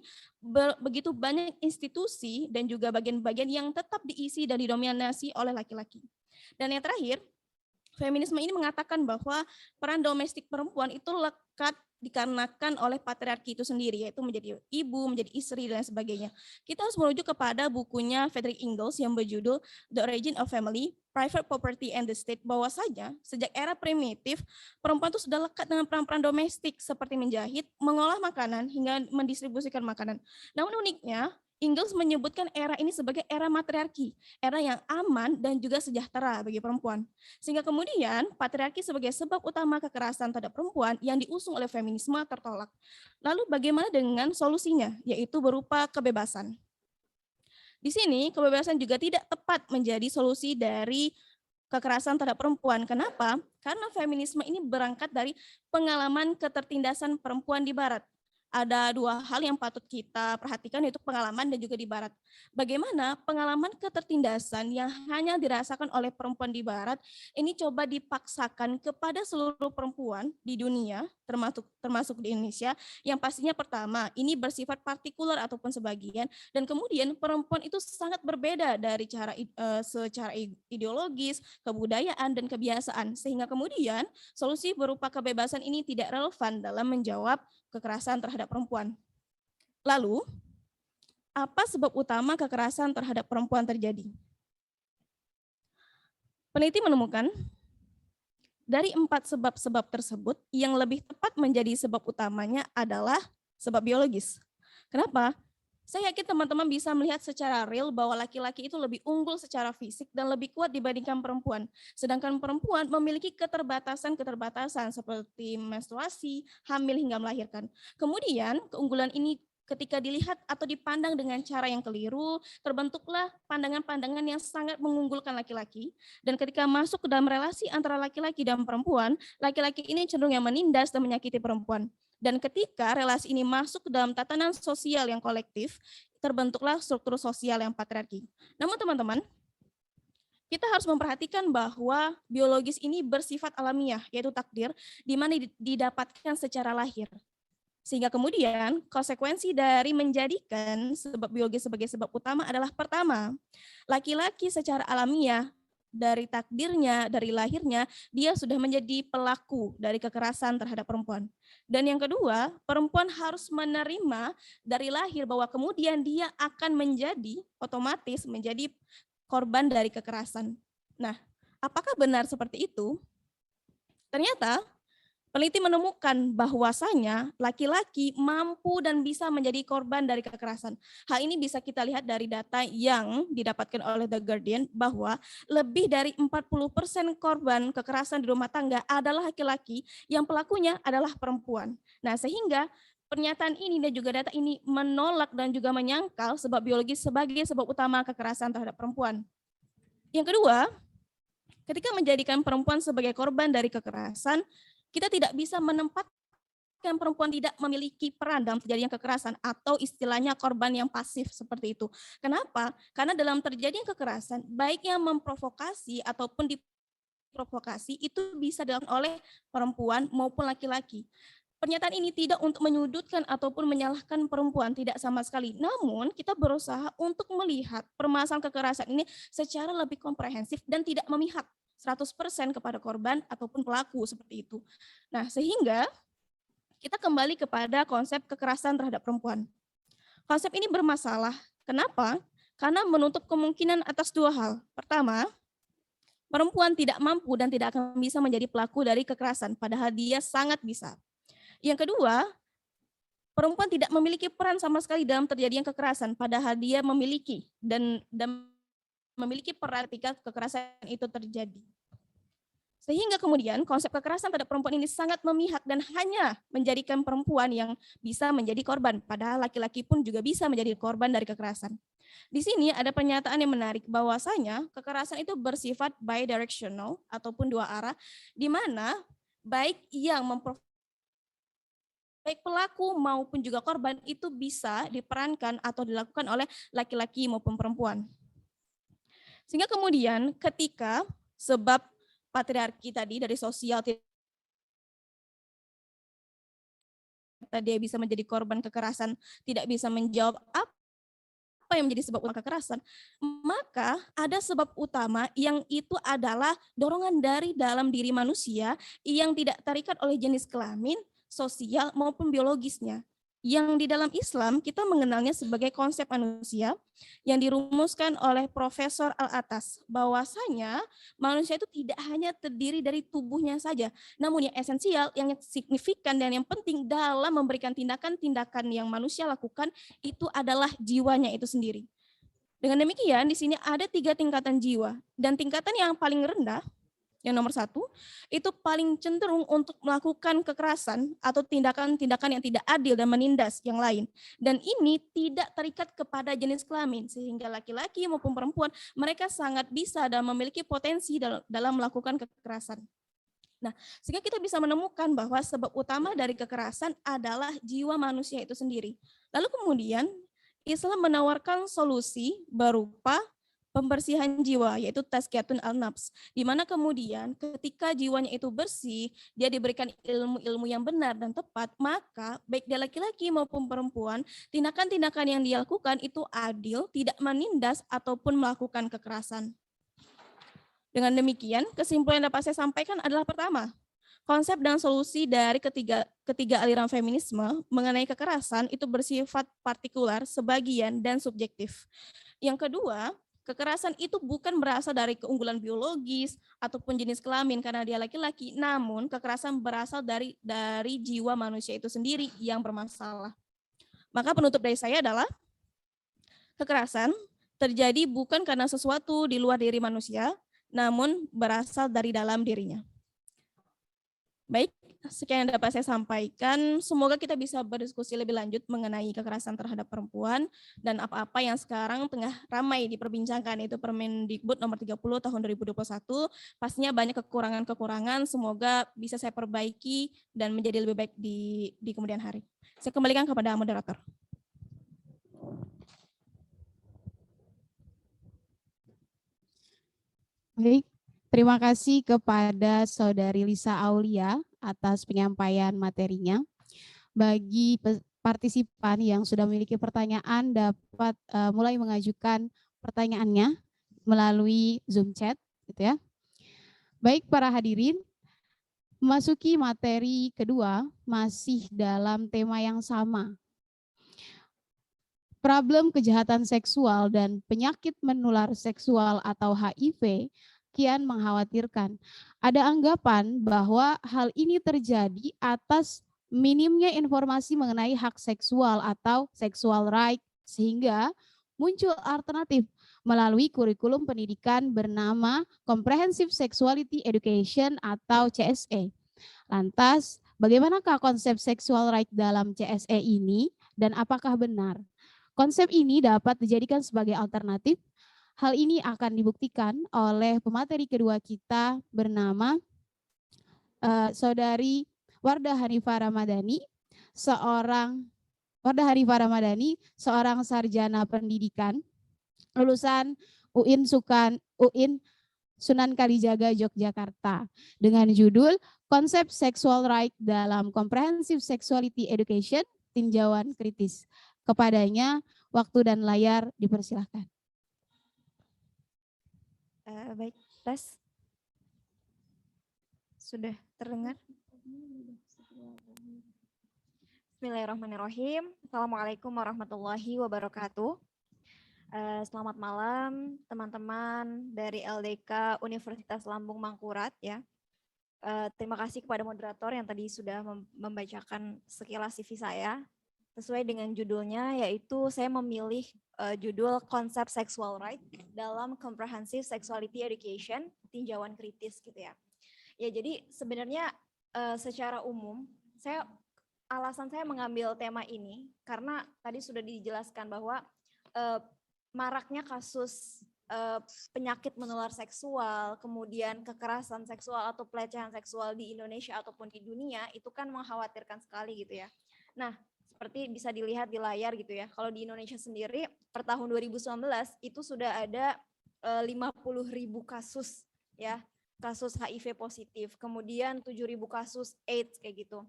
begitu banyak institusi dan juga bagian-bagian yang tetap diisi dan didominasi oleh laki-laki. Dan yang terakhir, feminisme ini mengatakan bahwa peran domestik perempuan itu lekat dikarenakan oleh patriarki itu sendiri, yaitu menjadi ibu, menjadi istri, dan sebagainya. Kita harus merujuk kepada bukunya Frederick Engels yang berjudul The Origin of Family, Private Property and the State, bahwasanya sejak era primitif, perempuan itu sudah lekat dengan peran-peran domestik seperti menjahit, mengolah makanan, hingga mendistribusikan makanan. Namun uniknya, Engels menyebutkan era ini sebagai era matriarki, era yang aman dan juga sejahtera bagi perempuan. Sehingga kemudian patriarki sebagai sebab utama kekerasan terhadap perempuan yang diusung oleh feminisme tertolak. Lalu bagaimana dengan solusinya, yaitu berupa kebebasan. Di sini kebebasan juga tidak tepat menjadi solusi dari kekerasan terhadap perempuan. Kenapa? Karena feminisme ini berangkat dari pengalaman ketertindasan perempuan di Barat. Ada dua hal yang patut kita perhatikan, yaitu pengalaman dan juga di Barat. Bagaimana pengalaman ketertindasan yang hanya dirasakan oleh perempuan di Barat ini coba dipaksakan kepada seluruh perempuan di dunia, termasuk di Indonesia, yang pastinya pertama, ini bersifat partikular ataupun sebagian, dan kemudian perempuan itu sangat berbeda dari secara ideologis, kebudayaan, dan kebiasaan, sehingga kemudian solusi berupa kebebasan ini tidak relevan dalam menjawab kekerasan terhadap perempuan. Lalu, apa sebab utama kekerasan terhadap perempuan terjadi? Peneliti menemukan dari 4 sebab-sebab tersebut, yang lebih tepat menjadi sebab utamanya adalah sebab biologis. Kenapa? Saya yakin teman-teman bisa melihat secara real bahwa laki-laki itu lebih unggul secara fisik dan lebih kuat dibandingkan perempuan. Sedangkan perempuan memiliki keterbatasan seperti menstruasi, hamil hingga melahirkan. Kemudian keunggulan ini ketika dilihat atau dipandang dengan cara yang keliru, terbentuklah pandangan-pandangan yang sangat mengunggulkan laki-laki. Dan ketika masuk ke dalam relasi antara laki-laki dan perempuan, laki-laki ini cenderung yang menindas dan menyakiti perempuan. Dan ketika relasi ini masuk ke dalam tatanan sosial yang kolektif, terbentuklah struktur sosial yang patriarki. Namun teman-teman, kita harus memperhatikan bahwa biologis ini bersifat alamiah, yaitu takdir, di mana didapatkan secara lahir. Sehingga kemudian konsekuensi dari menjadikan sebab biologis sebagai sebab utama adalah pertama, laki-laki secara alamiah dari takdirnya, dari lahirnya, dia sudah menjadi pelaku dari kekerasan terhadap perempuan. Dan yang kedua, perempuan harus menerima dari lahir bahwa kemudian dia akan menjadi otomatis menjadi korban dari kekerasan. Nah, apakah benar seperti itu? Ternyata peneliti menemukan bahwasanya laki-laki mampu dan bisa menjadi korban dari kekerasan. Hal ini bisa kita lihat dari data yang didapatkan oleh The Guardian bahwa lebih dari 40% korban kekerasan di rumah tangga adalah laki-laki yang pelakunya adalah perempuan. Nah, sehingga pernyataan ini dan juga data ini menolak dan juga menyangkal sebab biologis sebagai sebab utama kekerasan terhadap perempuan. Yang kedua, ketika menjadikan perempuan sebagai korban dari kekerasan, kita tidak bisa menempatkan perempuan tidak memiliki peran dalam terjadinya kekerasan atau istilahnya korban yang pasif seperti itu. Kenapa? Karena dalam terjadinya kekerasan, baik yang memprovokasi ataupun diprovokasi itu bisa dilakukan oleh perempuan maupun laki-laki. Pernyataan ini tidak untuk menyudutkan ataupun menyalahkan perempuan, tidak sama sekali. Namun kita berusaha untuk melihat permasalahan kekerasan ini secara lebih komprehensif dan tidak memihak 100% kepada korban ataupun pelaku seperti itu. Nah, sehingga kita kembali kepada konsep kekerasan terhadap perempuan. Konsep ini bermasalah. Kenapa? Karena menutup kemungkinan atas dua hal. Pertama, perempuan tidak mampu dan tidak akan bisa menjadi pelaku dari kekerasan, padahal dia sangat bisa. Yang kedua, perempuan tidak memiliki peran sama sekali dalam terjadinya kekerasan, padahal dia memiliki dan memiliki peran ketika kekerasan itu terjadi. Sehingga kemudian konsep kekerasan terhadap perempuan ini sangat memihak dan hanya menjadikan perempuan yang bisa menjadi korban, padahal laki-laki pun juga bisa menjadi korban dari kekerasan. Di sini ada pernyataan yang menarik bahwasanya kekerasan itu bersifat bidirectional ataupun dua arah, di mana baik yang baik pelaku maupun juga korban itu bisa diperankan atau dilakukan oleh laki-laki maupun perempuan. Sehingga kemudian ketika sebab patriarki tadi dari sosial dia bisa menjadi korban kekerasan, tidak bisa menjawab apa yang menjadi sebab utama kekerasan, maka ada sebab utama yang itu adalah dorongan dari dalam diri manusia yang tidak terikat oleh jenis kelamin, sosial maupun biologisnya. Yang di dalam Islam kita mengenalnya sebagai konsep manusia yang dirumuskan oleh Profesor Al-Atas, bahwasanya manusia itu tidak hanya terdiri dari tubuhnya saja, namun yang esensial, yang signifikan dan yang penting dalam memberikan tindakan-tindakan yang manusia lakukan itu adalah jiwanya itu sendiri. Dengan demikian di sini ada 3 tingkatan jiwa, dan tingkatan yang paling rendah, yang nomor 1, itu paling cenderung untuk melakukan kekerasan atau tindakan-tindakan yang tidak adil dan menindas yang lain. Dan ini tidak terikat kepada jenis kelamin, sehingga laki-laki maupun perempuan mereka sangat bisa dan memiliki potensi dalam melakukan kekerasan. Nah, sehingga kita bisa menemukan bahwa sebab utama dari kekerasan adalah jiwa manusia itu sendiri. Lalu kemudian Islam menawarkan solusi berupa pembersihan jiwa, yaitu tazkiyatun al-nafs, di mana kemudian ketika jiwanya itu bersih, dia diberikan ilmu-ilmu yang benar dan tepat, maka baik dia laki-laki maupun perempuan, tindakan-tindakan yang dia lakukan itu adil, tidak menindas ataupun melakukan kekerasan. Dengan demikian, kesimpulan yang dapat saya sampaikan adalah pertama, konsep dan solusi dari ketiga aliran feminisme mengenai kekerasan itu bersifat partikular, sebagian, dan subjektif. Yang kedua, kekerasan itu bukan berasal dari keunggulan biologis ataupun jenis kelamin karena dia laki-laki, namun kekerasan berasal dari jiwa manusia itu sendiri yang bermasalah. Maka penutup dari saya adalah kekerasan terjadi bukan karena sesuatu di luar diri manusia, namun berasal dari dalam dirinya. Baik, sekian yang dapat saya sampaikan. Semoga kita bisa berdiskusi lebih lanjut mengenai kekerasan terhadap perempuan dan apa-apa yang sekarang tengah ramai diperbincangkan, yaitu Permendikbud nomor 30 tahun 2021. Pastinya banyak kekurangan-kekurangan, semoga bisa saya perbaiki dan menjadi lebih baik di kemudian hari. Saya kembalikan kepada moderator.
Baik, terima kasih kepada Saudari Lisa Aulia atas penyampaian materinya. Bagi partisipan yang sudah memiliki pertanyaan dapat mulai mengajukan pertanyaannya melalui Zoom chat, gitu ya. Baik para hadirin, memasuki materi kedua masih dalam tema yang sama. Problem kejahatan seksual dan penyakit menular seksual atau HIV kian mengkhawatirkan. Ada anggapan bahwa hal ini terjadi atas minimnya informasi mengenai hak seksual atau sexual right, sehingga muncul alternatif melalui kurikulum pendidikan bernama Comprehensive Sexuality Education atau CSE. Lantas, bagaimanakah konsep sexual right dalam CSE ini dan apakah benar konsep ini dapat dijadikan sebagai alternatif? Hal ini akan dibuktikan oleh pemateri kedua kita bernama Saudari Wardah Hanifah Ramadhani, seorang sarjana pendidikan lulusan UIN Sunan Kalijaga, Yogyakarta, dengan judul Konsep Sexual Right dalam Comprehensive Sexuality Education, Tinjauan Kritis. Kepadanya, waktu dan layar dipersilahkan.
Baik, tes. Sudah terdengar? Bismillahirrahmanirrahim. Assalamualaikum warahmatullahi wabarakatuh. Selamat malam teman-teman dari LDK Universitas Lambung Mangkurat ya. Terima kasih kepada moderator yang tadi sudah membacakan sekilas CV saya. Sesuai dengan judulnya, yaitu saya memilih judul Konsep Sexual Right dalam Comprehensive Sexuality Education, Tinjauan Kritis gitu ya. Ya jadi sebenarnya secara umum, alasan saya mengambil tema ini karena tadi sudah dijelaskan bahwa maraknya kasus penyakit menular seksual, kemudian kekerasan seksual atau pelecehan seksual di Indonesia ataupun di dunia itu kan mengkhawatirkan sekali gitu ya. Nah, seperti bisa dilihat di layar gitu ya. Kalau di Indonesia sendiri per tahun 2019 itu sudah ada 50.000 kasus ya, kasus HIV positif, kemudian 7.000 kasus AIDS kayak gitu.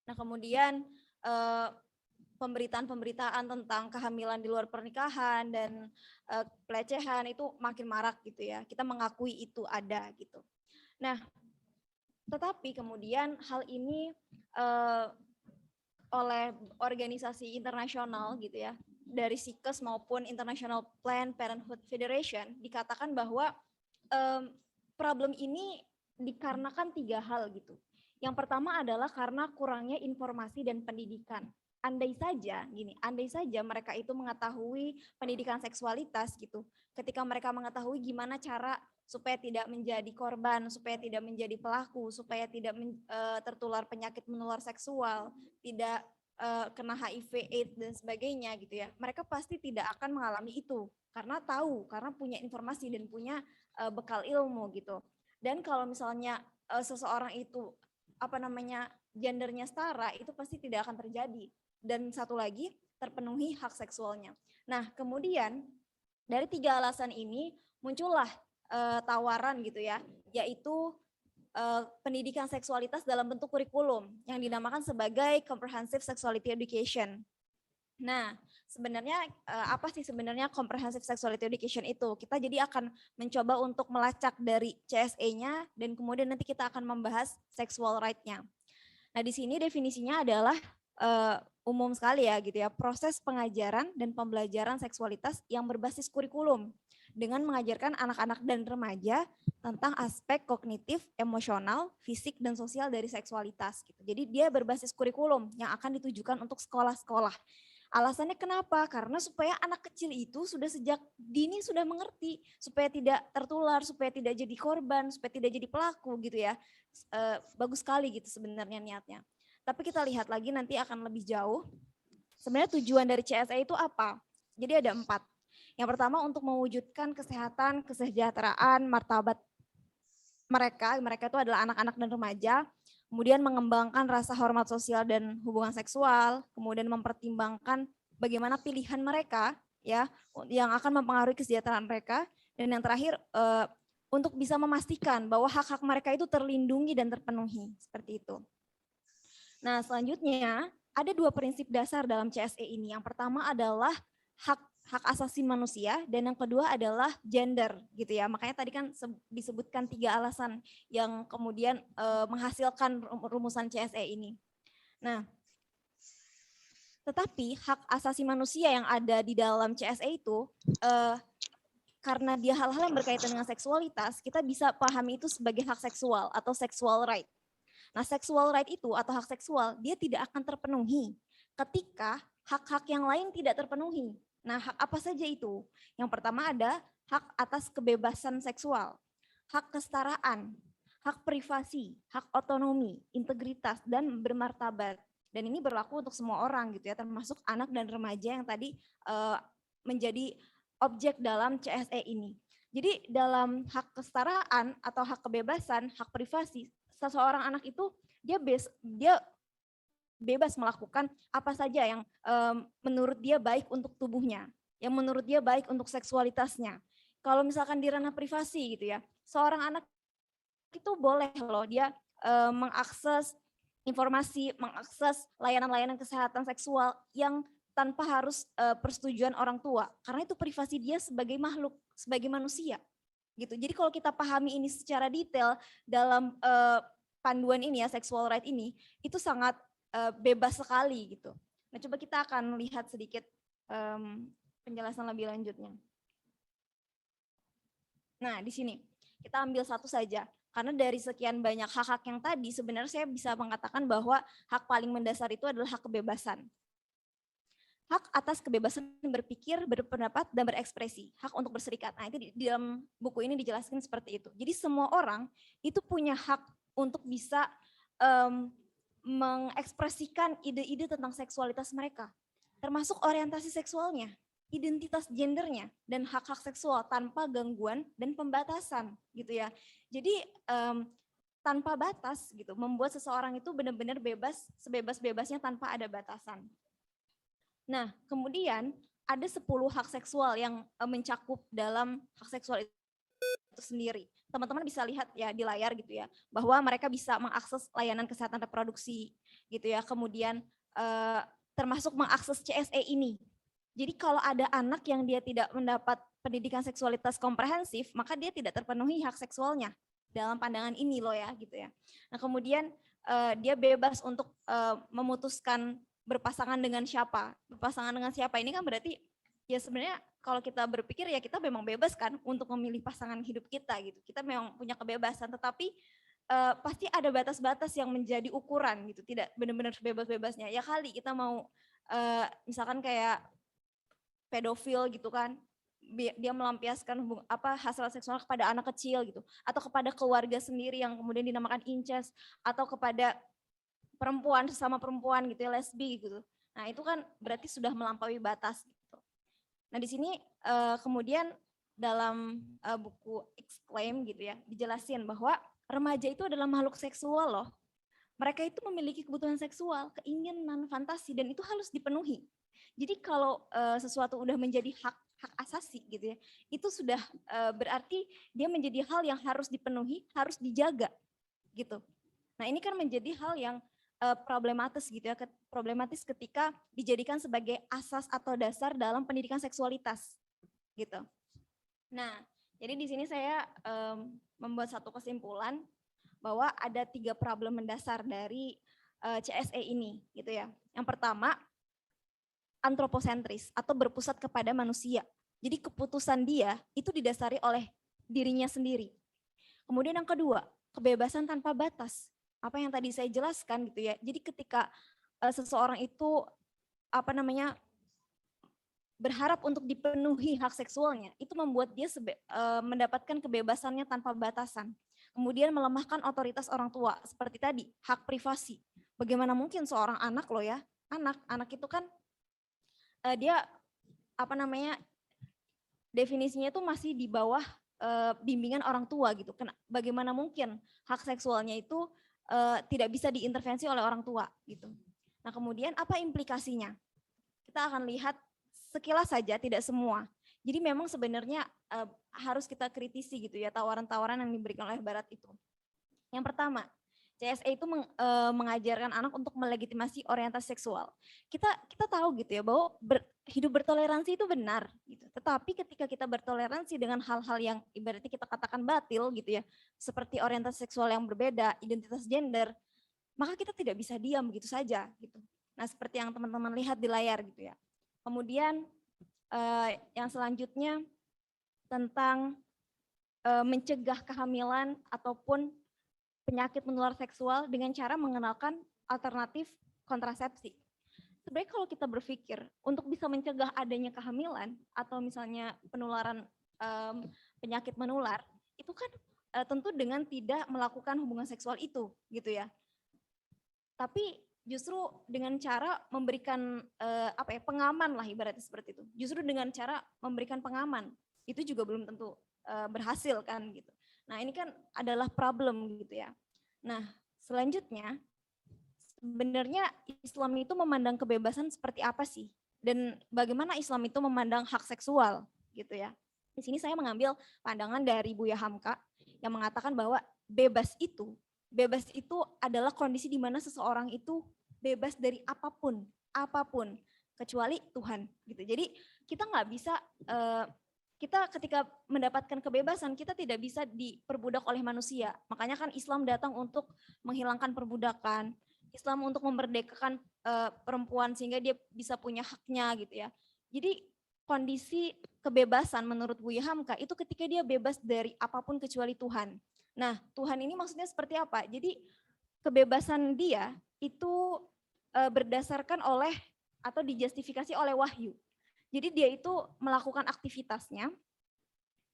Nah, kemudian pemberitaan-pemberitaan tentang kehamilan di luar pernikahan dan pelecehan itu makin marak gitu ya. Kita mengakui itu ada gitu. Nah, tetapi kemudian hal ini oleh organisasi internasional gitu ya, dari SIKES maupun International Planned Parenthood Federation dikatakan bahwa problem ini dikarenakan 3 hal gitu. Yang pertama adalah karena kurangnya informasi dan pendidikan. Andai saja mereka itu mengetahui pendidikan seksualitas gitu. Ketika mereka mengetahui gimana cara supaya tidak menjadi korban, supaya tidak menjadi pelaku, supaya tidak tertular penyakit menular seksual, tidak kena HIV, AIDS dan sebagainya gitu ya. Mereka pasti tidak akan mengalami itu karena punya informasi dan punya bekal ilmu gitu. Dan kalau misalnya seseorang itu gendernya setara, itu pasti tidak akan terjadi. Dan satu lagi, terpenuhi hak seksualnya. Nah, kemudian dari 3 alasan ini muncullah tawaran gitu ya, yaitu pendidikan seksualitas dalam bentuk kurikulum yang dinamakan sebagai Comprehensive Sexuality Education. Nah, sebenarnya apa sih sebenarnya Comprehensive Sexuality Education itu? Kita jadi akan mencoba untuk melacak dari CSE-nya dan kemudian nanti kita akan membahas sexual right-nya. Nah, di sini definisinya adalah umum sekali ya gitu ya, proses pengajaran dan pembelajaran seksualitas yang berbasis kurikulum dengan mengajarkan anak-anak dan remaja tentang aspek kognitif, emosional, fisik dan sosial dari seksualitas gitu. Jadi dia berbasis kurikulum yang akan ditujukan untuk sekolah-sekolah. Alasannya kenapa? Karena supaya anak kecil itu sudah sejak dini sudah mengerti, supaya tidak tertular, supaya tidak jadi korban, supaya tidak jadi pelaku gitu ya. Bagus sekali gitu sebenarnya niatnya. Tapi kita lihat lagi nanti akan lebih jauh. Sebenarnya tujuan dari CSE itu apa? Jadi ada 4. Yang pertama untuk mewujudkan kesehatan, kesejahteraan, martabat mereka itu adalah anak-anak dan remaja, kemudian mengembangkan rasa hormat sosial dan hubungan seksual, kemudian mempertimbangkan bagaimana pilihan mereka ya yang akan mempengaruhi kesejahteraan mereka, dan yang terakhir untuk bisa memastikan bahwa hak-hak mereka itu terlindungi dan terpenuhi, seperti itu. Nah, selanjutnya ada 2 prinsip dasar dalam CSE ini. Yang pertama adalah hak asasi manusia dan yang kedua adalah gender gitu ya. Makanya tadi kan disebutkan 3 alasan yang kemudian menghasilkan rumusan CSE ini. Nah, tetapi hak asasi manusia yang ada di dalam CSE itu karena dia hal-hal yang berkaitan dengan seksualitas, kita bisa pahami itu sebagai hak seksual atau sexual right. Nah, sexual right itu atau hak seksual, dia tidak akan terpenuhi ketika hak-hak yang lain tidak terpenuhi. Nah, hak apa saja itu? Yang pertama ada hak atas kebebasan seksual, hak kesetaraan, hak privasi, hak otonomi, integritas, dan bermartabat. Dan ini berlaku untuk semua orang gitu ya, termasuk anak dan remaja yang tadi menjadi objek dalam CSE ini. Jadi dalam hak kesetaraan atau hak kebebasan, hak privasi, seseorang anak itu dia bebas melakukan apa saja yang menurut dia baik untuk tubuhnya, yang menurut dia baik untuk seksualitasnya. Kalau misalkan di ranah privasi gitu ya, seorang anak itu boleh loh dia mengakses informasi, mengakses layanan-layanan kesehatan seksual yang tanpa harus persetujuan orang tua, karena itu privasi dia sebagai makhluk, sebagai manusia gitu. Jadi kalau kita pahami ini secara detail dalam panduan ini ya, sexual right ini, itu sangat bebas sekali gitu. Nah, coba kita akan lihat sedikit penjelasan lebih lanjutnya. Nah, di sini kita ambil satu saja, karena dari sekian banyak hak-hak yang tadi sebenarnya saya bisa mengatakan bahwa hak paling mendasar itu adalah hak kebebasan. Hak atas kebebasan berpikir, berpendapat, dan berekspresi. Hak untuk berserikat. Nah, itu di dalam buku ini dijelaskan seperti itu. Jadi semua orang itu punya hak untuk bisa mengekspresikan ide-ide tentang seksualitas mereka. Termasuk orientasi seksualnya, identitas gendernya, dan hak-hak seksual tanpa gangguan dan pembatasan gitu ya. Jadi tanpa batas gitu, membuat seseorang itu benar-benar bebas, sebebas-bebasnya tanpa ada batasan. Nah, kemudian ada 10 hak seksual yang mencakup dalam hak seksual itu sendiri. Teman-teman bisa lihat ya di layar gitu ya, bahwa mereka bisa mengakses layanan kesehatan reproduksi gitu ya, kemudian termasuk mengakses CSE ini. Jadi kalau ada anak yang dia tidak mendapat pendidikan seksualitas komprehensif, maka dia tidak terpenuhi hak seksualnya dalam pandangan ini loh ya gitu ya. Nah kemudian dia bebas untuk memutuskan berpasangan dengan siapa. Berpasangan dengan siapa ini kan berarti ya sebenarnya kalau kita berpikir ya kita memang bebas kan untuk memilih pasangan hidup kita gitu. Kita memang punya kebebasan, tetapi pasti ada batas-batas yang menjadi ukuran gitu. Tidak benar-benar bebas-bebasnya. Ya kali kita mau misalkan kayak pedofil gitu kan, dia melampiaskan hasrat seksual kepada anak kecil gitu, atau kepada keluarga sendiri yang kemudian dinamakan incest, atau kepada perempuan sesama perempuan gitu ya, lesbi gitu. Nah itu kan berarti sudah melampaui batas gitu. Nah di sini kemudian dalam buku Exclaim gitu ya dijelasin bahwa remaja itu adalah makhluk seksual loh. Mereka itu memiliki kebutuhan seksual, keinginan, fantasi, dan itu harus dipenuhi. Jadi kalau sesuatu udah menjadi hak asasi gitu ya, itu sudah berarti dia menjadi hal yang harus dipenuhi, harus dijaga gitu. Nah ini kan menjadi hal yang problematis gitu ya, problematis ketika dijadikan sebagai asas atau dasar dalam pendidikan seksualitas gitu. Nah jadi di sini saya membuat satu kesimpulan bahwa ada 3 problem mendasar dari CSE ini gitu ya. Yang pertama, antroposentris atau berpusat kepada manusia. Jadi keputusan dia itu didasari oleh dirinya sendiri. Kemudian yang kedua, kebebasan tanpa batas. Apa yang tadi saya jelaskan gitu ya. Jadi ketika seseorang itu berharap untuk dipenuhi hak seksualnya, itu membuat dia mendapatkan kebebasannya tanpa batasan. Kemudian melemahkan otoritas orang tua, seperti tadi, hak privasi. Bagaimana mungkin seorang anak loh ya, anak itu kan dia definisinya itu masih di bawah bimbingan orang tua gitu. Bagaimana mungkin hak seksualnya itu tidak bisa diintervensi oleh orang tua gitu. Nah kemudian apa implikasinya? Kita akan lihat sekilas saja, tidak semua. Jadi memang sebenarnya harus kita kritisi gitu ya tawaran-tawaran yang diberikan oleh Barat itu. Yang pertama, CSE itu mengajarkan anak untuk melegitimasi orientasi seksual. Kita tahu gitu ya bahwa hidup bertoleransi itu benar gitu. Tetapi ketika kita bertoleransi dengan hal-hal yang ibaratnya kita katakan batil gitu ya, seperti orientasi seksual yang berbeda, identitas gender, maka kita tidak bisa diam begitu saja gitu. Nah, seperti yang teman-teman lihat di layar gitu ya. Kemudian yang selanjutnya tentang mencegah kehamilan ataupun penyakit menular seksual dengan cara mengenalkan alternatif kontrasepsi. Sebenarnya kalau kita berpikir untuk bisa mencegah adanya kehamilan atau misalnya penularan penyakit menular, itu kan tentu dengan tidak melakukan hubungan seksual itu gitu ya. Tapi justru dengan cara memberikan pengaman lah ibaratnya seperti itu. Justru dengan cara memberikan pengaman itu juga belum tentu berhasil kan gitu. Nah ini kan adalah problem gitu ya. Nah selanjutnya sebenarnya Islam itu memandang kebebasan seperti apa sih? Dan bagaimana Islam itu memandang hak seksual gitu ya. Di sini saya mengambil pandangan dari Buya Hamka yang mengatakan bahwa bebas itu adalah kondisi di mana seseorang itu bebas dari apapun kecuali Tuhan gitu. Jadi kita nggak bisa kita ketika mendapatkan kebebasan kita tidak bisa diperbudak oleh manusia. Makanya kan Islam datang untuk menghilangkan perbudakan, Islam untuk memerdekakan perempuan sehingga dia bisa punya haknya gitu ya. Jadi kondisi kebebasan menurut Buya Hamka itu ketika dia bebas dari apapun kecuali Tuhan. Nah, Tuhan ini maksudnya seperti apa? Jadi kebebasan dia itu berdasarkan oleh atau dijustifikasi oleh wahyu. Jadi dia itu melakukan aktivitasnya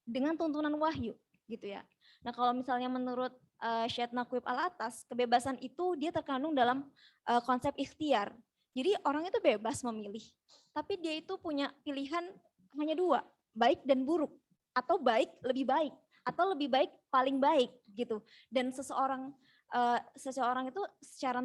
dengan tuntunan wahyu gitu ya. Nah kalau misalnya menurut Syed Naqib Al-Atas, kebebasan itu dia terkandung dalam konsep ikhtiar. Jadi orang itu bebas memilih, tapi dia itu punya pilihan hanya 2, baik dan buruk, atau baik lebih baik, atau lebih baik paling baik gitu. Dan seseorang itu secara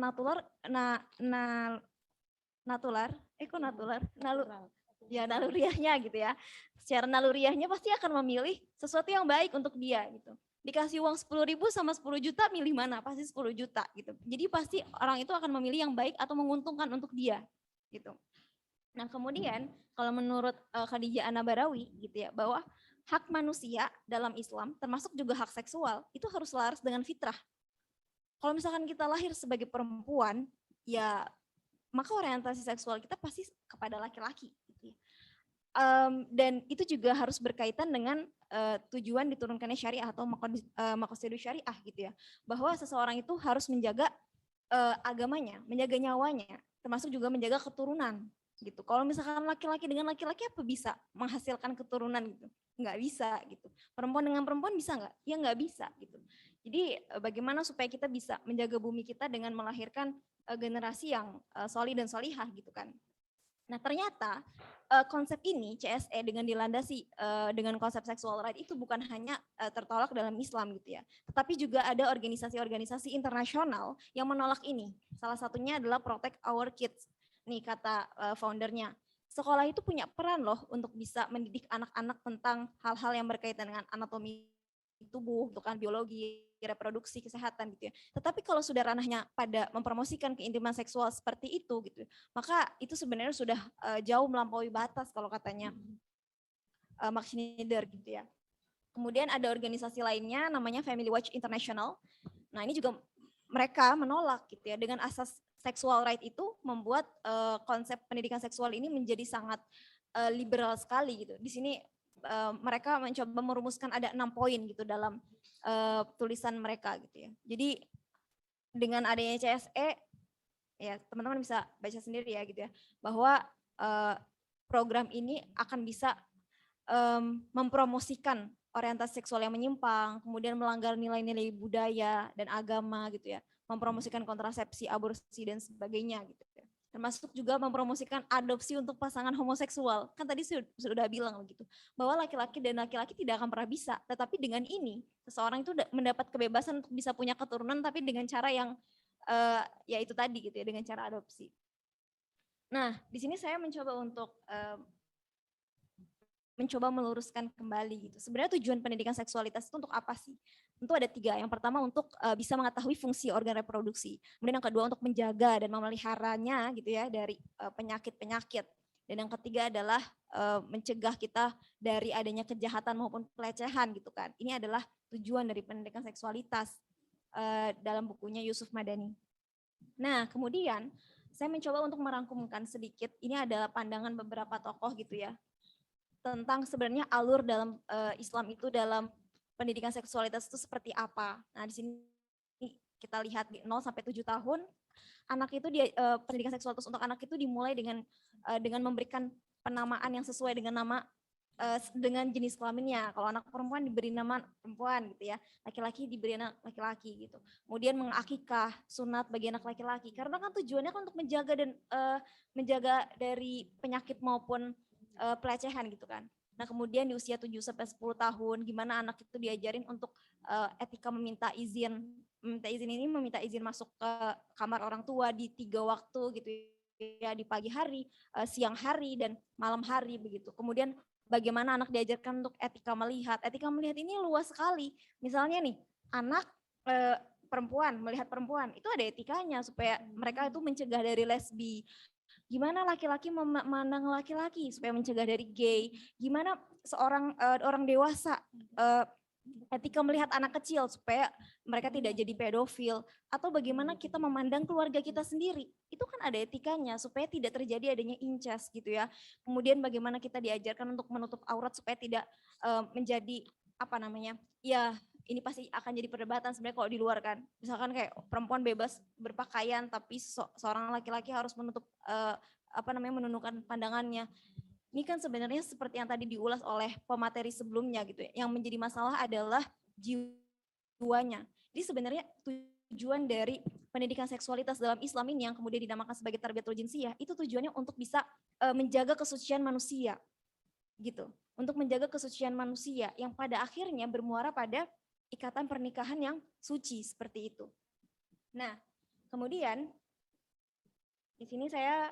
ya naluriahnya gitu ya. Secara naluriahnya pasti akan memilih sesuatu yang baik untuk dia gitu. Dikasih uang 10.000 sama 10 juta, milih mana? Pasti 10 juta gitu. Jadi pasti orang itu akan memilih yang baik atau menguntungkan untuk dia gitu. Nah kemudian kalau menurut Khadijah An-Nabarawi gitu ya, bahwa hak manusia dalam Islam termasuk juga hak seksual itu harus selaras dengan fitrah. Kalau misalkan kita lahir sebagai perempuan, ya maka orientasi seksual kita pasti kepada laki-laki gitu ya. Dan itu juga harus berkaitan dengan tujuan diturunkannya syariah atau maqasidus syariah gitu ya, bahwa seseorang itu harus menjaga agamanya, menjaga nyawanya, termasuk juga menjaga keturunan gitu. Kalau misalkan laki-laki dengan laki-laki apa bisa menghasilkan keturunan gitu? Nggak bisa gitu. Perempuan dengan perempuan bisa nggak? Ya nggak bisa gitu. Jadi bagaimana supaya kita bisa menjaga bumi kita dengan melahirkan generasi yang solih dan solihah gitu kan. Nah ternyata konsep ini CSE dengan dilandasi dengan konsep seksual right itu bukan hanya tertolak dalam Islam gitu ya, tetapi juga ada organisasi-organisasi internasional yang menolak ini. Salah satunya adalah Protect Our Kids. Nih kata foundernya, sekolah itu punya peran loh untuk bisa mendidik anak-anak tentang hal-hal yang berkaitan dengan anatomi tubuh, gitu kan, biologi, reproduksi, kesehatan gitu ya. Tetapi kalau sudah ranahnya pada mempromosikan keintiman seksual seperti itu gitu, maka itu sebenarnya sudah jauh melampaui batas kalau katanya Max Schneider gitu ya. Kemudian ada organisasi lainnya namanya Family Watch International. Nah ini juga mereka menolak gitu ya, dengan asas seksual right itu membuat konsep pendidikan seksual ini menjadi sangat liberal sekali gitu. Di sini mereka mencoba merumuskan ada 6 poin gitu dalam tulisan mereka gitu ya. Jadi dengan adanya CSE ya teman-teman bisa baca sendiri ya gitu ya, bahwa program ini akan bisa mempromosikan orientasi seksual yang menyimpang, kemudian melanggar nilai-nilai budaya dan agama gitu ya, mempromosikan kontrasepsi, aborsi dan sebagainya gitu ya. Termasuk juga mempromosikan adopsi untuk pasangan homoseksual. Kan tadi sudah bilang begitu, bahwa laki-laki dan laki-laki tidak akan pernah bisa, tetapi dengan ini seseorang itu mendapat kebebasan untuk bisa punya keturunan tapi dengan cara yang ya itu tadi gitu ya, dengan cara adopsi. Nah, di sini saya mencoba untuk mencoba meluruskan kembali gitu. Sebenarnya tujuan pendidikan seksualitas itu untuk apa sih? Tentu ada 3. Yang pertama untuk bisa mengetahui fungsi organ reproduksi. Kemudian yang kedua untuk menjaga dan memeliharanya gitu ya dari penyakit-penyakit. Dan yang ketiga adalah mencegah kita dari adanya kejahatan maupun pelecehan gitu kan. Ini adalah tujuan dari pendidikan seksualitas dalam bukunya Yusuf Madani. Nah, kemudian saya mencoba untuk merangkumkan sedikit. Ini adalah pandangan beberapa tokoh gitu ya, tentang sebenarnya alur dalam Islam itu dalam pendidikan seksualitas itu seperti apa. Nah, di sini kita lihat di 0 sampai 7 tahun anak itu pendidikan seksualitas untuk anak itu dimulai dengan memberikan penamaan yang sesuai dengan nama dengan jenis kelaminnya. Kalau anak perempuan diberi nama perempuan gitu ya, laki-laki diberi nama laki-laki gitu. Kemudian mengakikah, sunat bagi anak laki-laki. Karena kan tujuannya kan untuk menjaga dan menjaga dari penyakit maupun pelecehan gitu kan. Nah kemudian di usia 7 sampai 10 tahun gimana anak itu diajarin untuk etika meminta izin. Meminta izin ini meminta izin masuk ke kamar orang tua di 3 waktu gitu ya, di pagi hari, siang hari dan malam hari begitu. Kemudian bagaimana anak diajarkan untuk etika melihat. Etika melihat ini luas sekali. Misalnya nih anak perempuan melihat perempuan itu ada etikanya supaya mereka itu mencegah dari lesbi. Gimana laki-laki memandang laki-laki supaya mencegah dari gay. Gimana seorang orang dewasa etika melihat anak kecil supaya mereka tidak jadi pedofil. Atau bagaimana kita memandang keluarga kita sendiri. Itu kan ada etikanya supaya tidak terjadi adanya incest gitu ya. Kemudian bagaimana kita diajarkan untuk menutup aurat supaya tidak menjadi apa namanya, ya ini pasti akan jadi perdebatan sebenarnya kalau di luar kan. Misalkan kayak perempuan bebas berpakaian tapi seorang laki-laki harus menutup menundukkan pandangannya. Ini kan sebenarnya seperti yang tadi diulas oleh pemateri sebelumnya gitu ya. Yang menjadi masalah adalah jiwanya. Jadi sebenarnya tujuan dari pendidikan seksualitas dalam Islam ini yang kemudian dinamakan sebagai tarbiyatul jinsiyah itu tujuannya untuk bisa menjaga kesucian manusia gitu. Untuk menjaga kesucian manusia yang pada akhirnya bermuara pada ikatan pernikahan yang suci seperti itu. Nah, kemudian di sini saya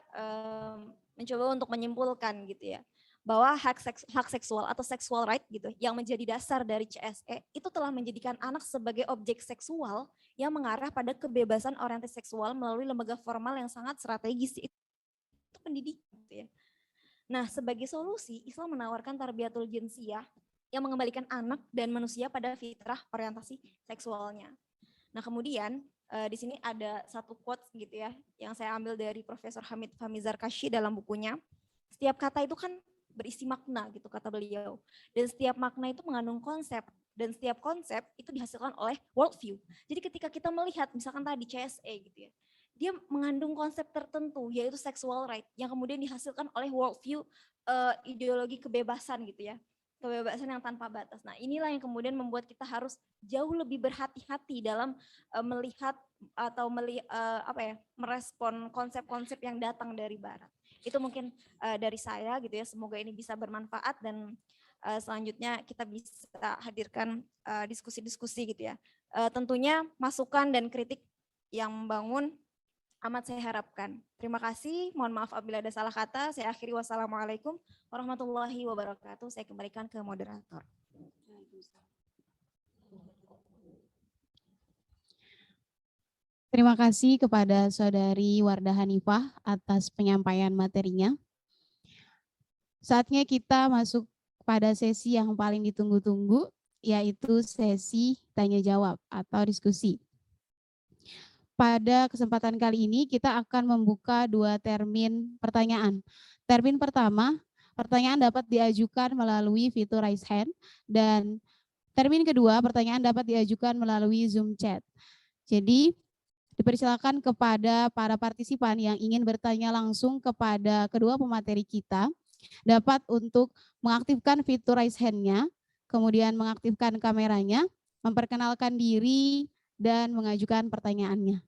mencoba untuk menyimpulkan gitu ya, bahwa hak seksual atau sexual right gitu yang menjadi dasar dari CSE itu telah menjadikan anak sebagai objek seksual yang mengarah pada kebebasan orientasi seksual melalui lembaga formal yang sangat strategis, itu pendidikan gitu ya. Nah, sebagai solusi Islam menawarkan tarbiyatul jinsiyah yang mengembalikan anak dan manusia pada fitrah orientasi seksualnya. Nah, kemudian di sini ada satu quote gitu ya yang saya ambil dari Profesor Hamid Fahmi Zarkashi dalam bukunya. Setiap kata itu kan berisi makna gitu kata beliau. Dan setiap makna itu mengandung konsep dan setiap konsep itu dihasilkan oleh worldview. Jadi ketika kita melihat misalkan tadi CSE gitu ya, dia mengandung konsep tertentu yaitu sexual right yang kemudian dihasilkan oleh worldview ideologi kebebasan gitu ya. Kebebasan yang tanpa batas. Nah, inilah yang kemudian membuat kita harus jauh lebih berhati-hati dalam melihat atau merespon konsep-konsep yang datang dari barat. Itu mungkin dari saya gitu ya. Semoga ini bisa bermanfaat dan selanjutnya kita bisa hadirkan diskusi-diskusi gitu ya. Tentunya masukan dan kritik yang membangun amat saya harapkan. Terima kasih. Mohon maaf apabila ada salah kata. Saya akhiri wassalamualaikum warahmatullahi wabarakatuh. Saya kembalikan ke moderator.
Terima kasih kepada Saudari Wardah Hanifah atas penyampaian materinya. Saatnya kita masuk pada sesi yang paling ditunggu-tunggu, yaitu sesi tanya jawab atau diskusi. Pada kesempatan kali ini kita akan membuka 2 termin pertanyaan. Termin pertama, pertanyaan dapat diajukan melalui fitur raise hand, dan termin kedua, pertanyaan dapat diajukan melalui Zoom chat. Jadi, dipersilakan kepada para partisipan yang ingin bertanya langsung kepada kedua pemateri kita, dapat untuk mengaktifkan fitur raise hand-nya, kemudian mengaktifkan kameranya, memperkenalkan diri, dan mengajukan pertanyaannya.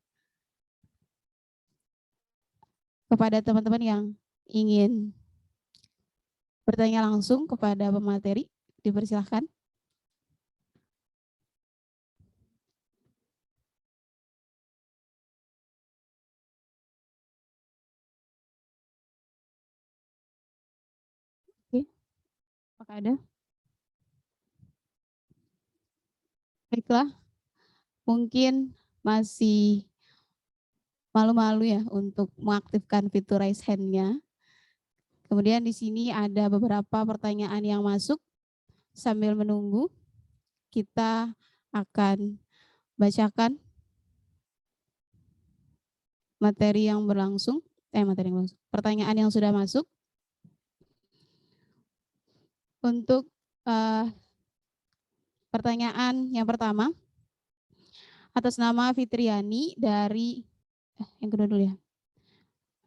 Kepada teman-teman yang ingin bertanya langsung kepada pemateri, dipersilakan. Oke, apakah ada? Baiklah, mungkin masih malu-malu ya untuk mengaktifkan fitur raise hand-nya. Kemudian di sini ada beberapa pertanyaan yang masuk. Sambil menunggu, kita akan bacakan materi yang berlangsung. Pertanyaan yang sudah masuk. Untuk pertanyaan yang pertama, atas nama Fitriani dari yang kedua dulu ya.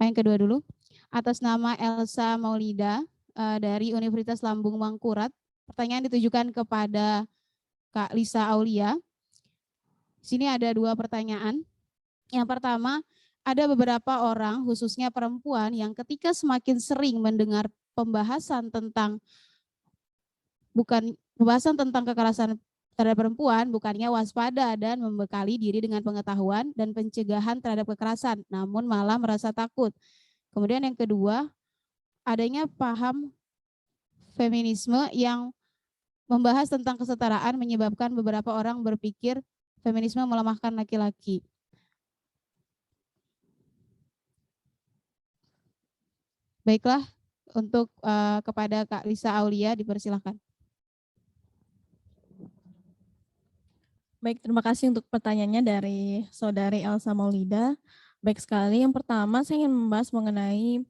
Yang kedua dulu. Atas nama Elsa Maulida dari Universitas Lambung Mangkurat. Pertanyaan ditujukan kepada Kak Lisa Aulia. Sini ada 2 pertanyaan. Yang pertama, ada beberapa orang khususnya perempuan yang ketika semakin sering mendengar pembahasan tentang kekerasan terhadap perempuan, bukannya waspada dan membekali diri dengan pengetahuan dan pencegahan terhadap kekerasan, namun malah merasa takut. Kemudian yang kedua, adanya paham feminisme yang membahas tentang kesetaraan menyebabkan beberapa orang berpikir feminisme melemahkan laki-laki. Baiklah, untuk kepada Kak Lisa Aulia dipersilakan.
Baik, terima kasih untuk pertanyaannya dari Saudari Elsa Maulida. Baik sekali, yang pertama saya ingin membahas mengenai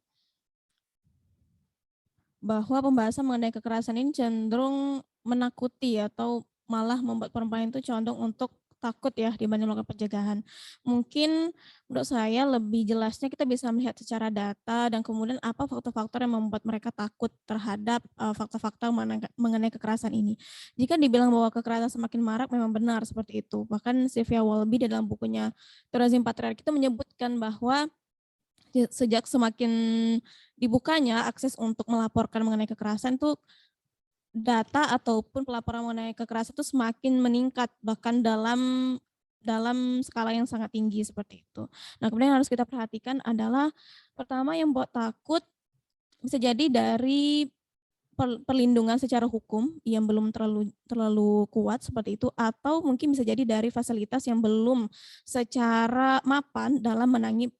bahwa pembahasan mengenai kekerasan ini cenderung menakuti atau malah membuat perempuan itu condong untuk takut ya dibanding melakukan pencegahan. Mungkin menurut saya lebih jelasnya kita bisa melihat secara data dan kemudian apa faktor-faktor yang membuat mereka takut terhadap fakta-fakta mengenai kekerasan ini. Jika dibilang bahwa kekerasan semakin marak memang benar seperti itu. Bahkan Sylvia Walby dalam bukunya Terazim Patriarki itu menyebutkan bahwa sejak semakin dibukanya akses untuk melaporkan mengenai kekerasan itu data ataupun pelaporan mengenai kekerasan itu semakin meningkat bahkan dalam skala yang sangat tinggi seperti itu. Nah, kemudian yang harus kita perhatikan adalah pertama yang buat takut Bisa jadi dari perlindungan secara hukum yang belum terlalu kuat seperti itu, atau mungkin bisa jadi dari fasilitas yang belum secara mapan dalam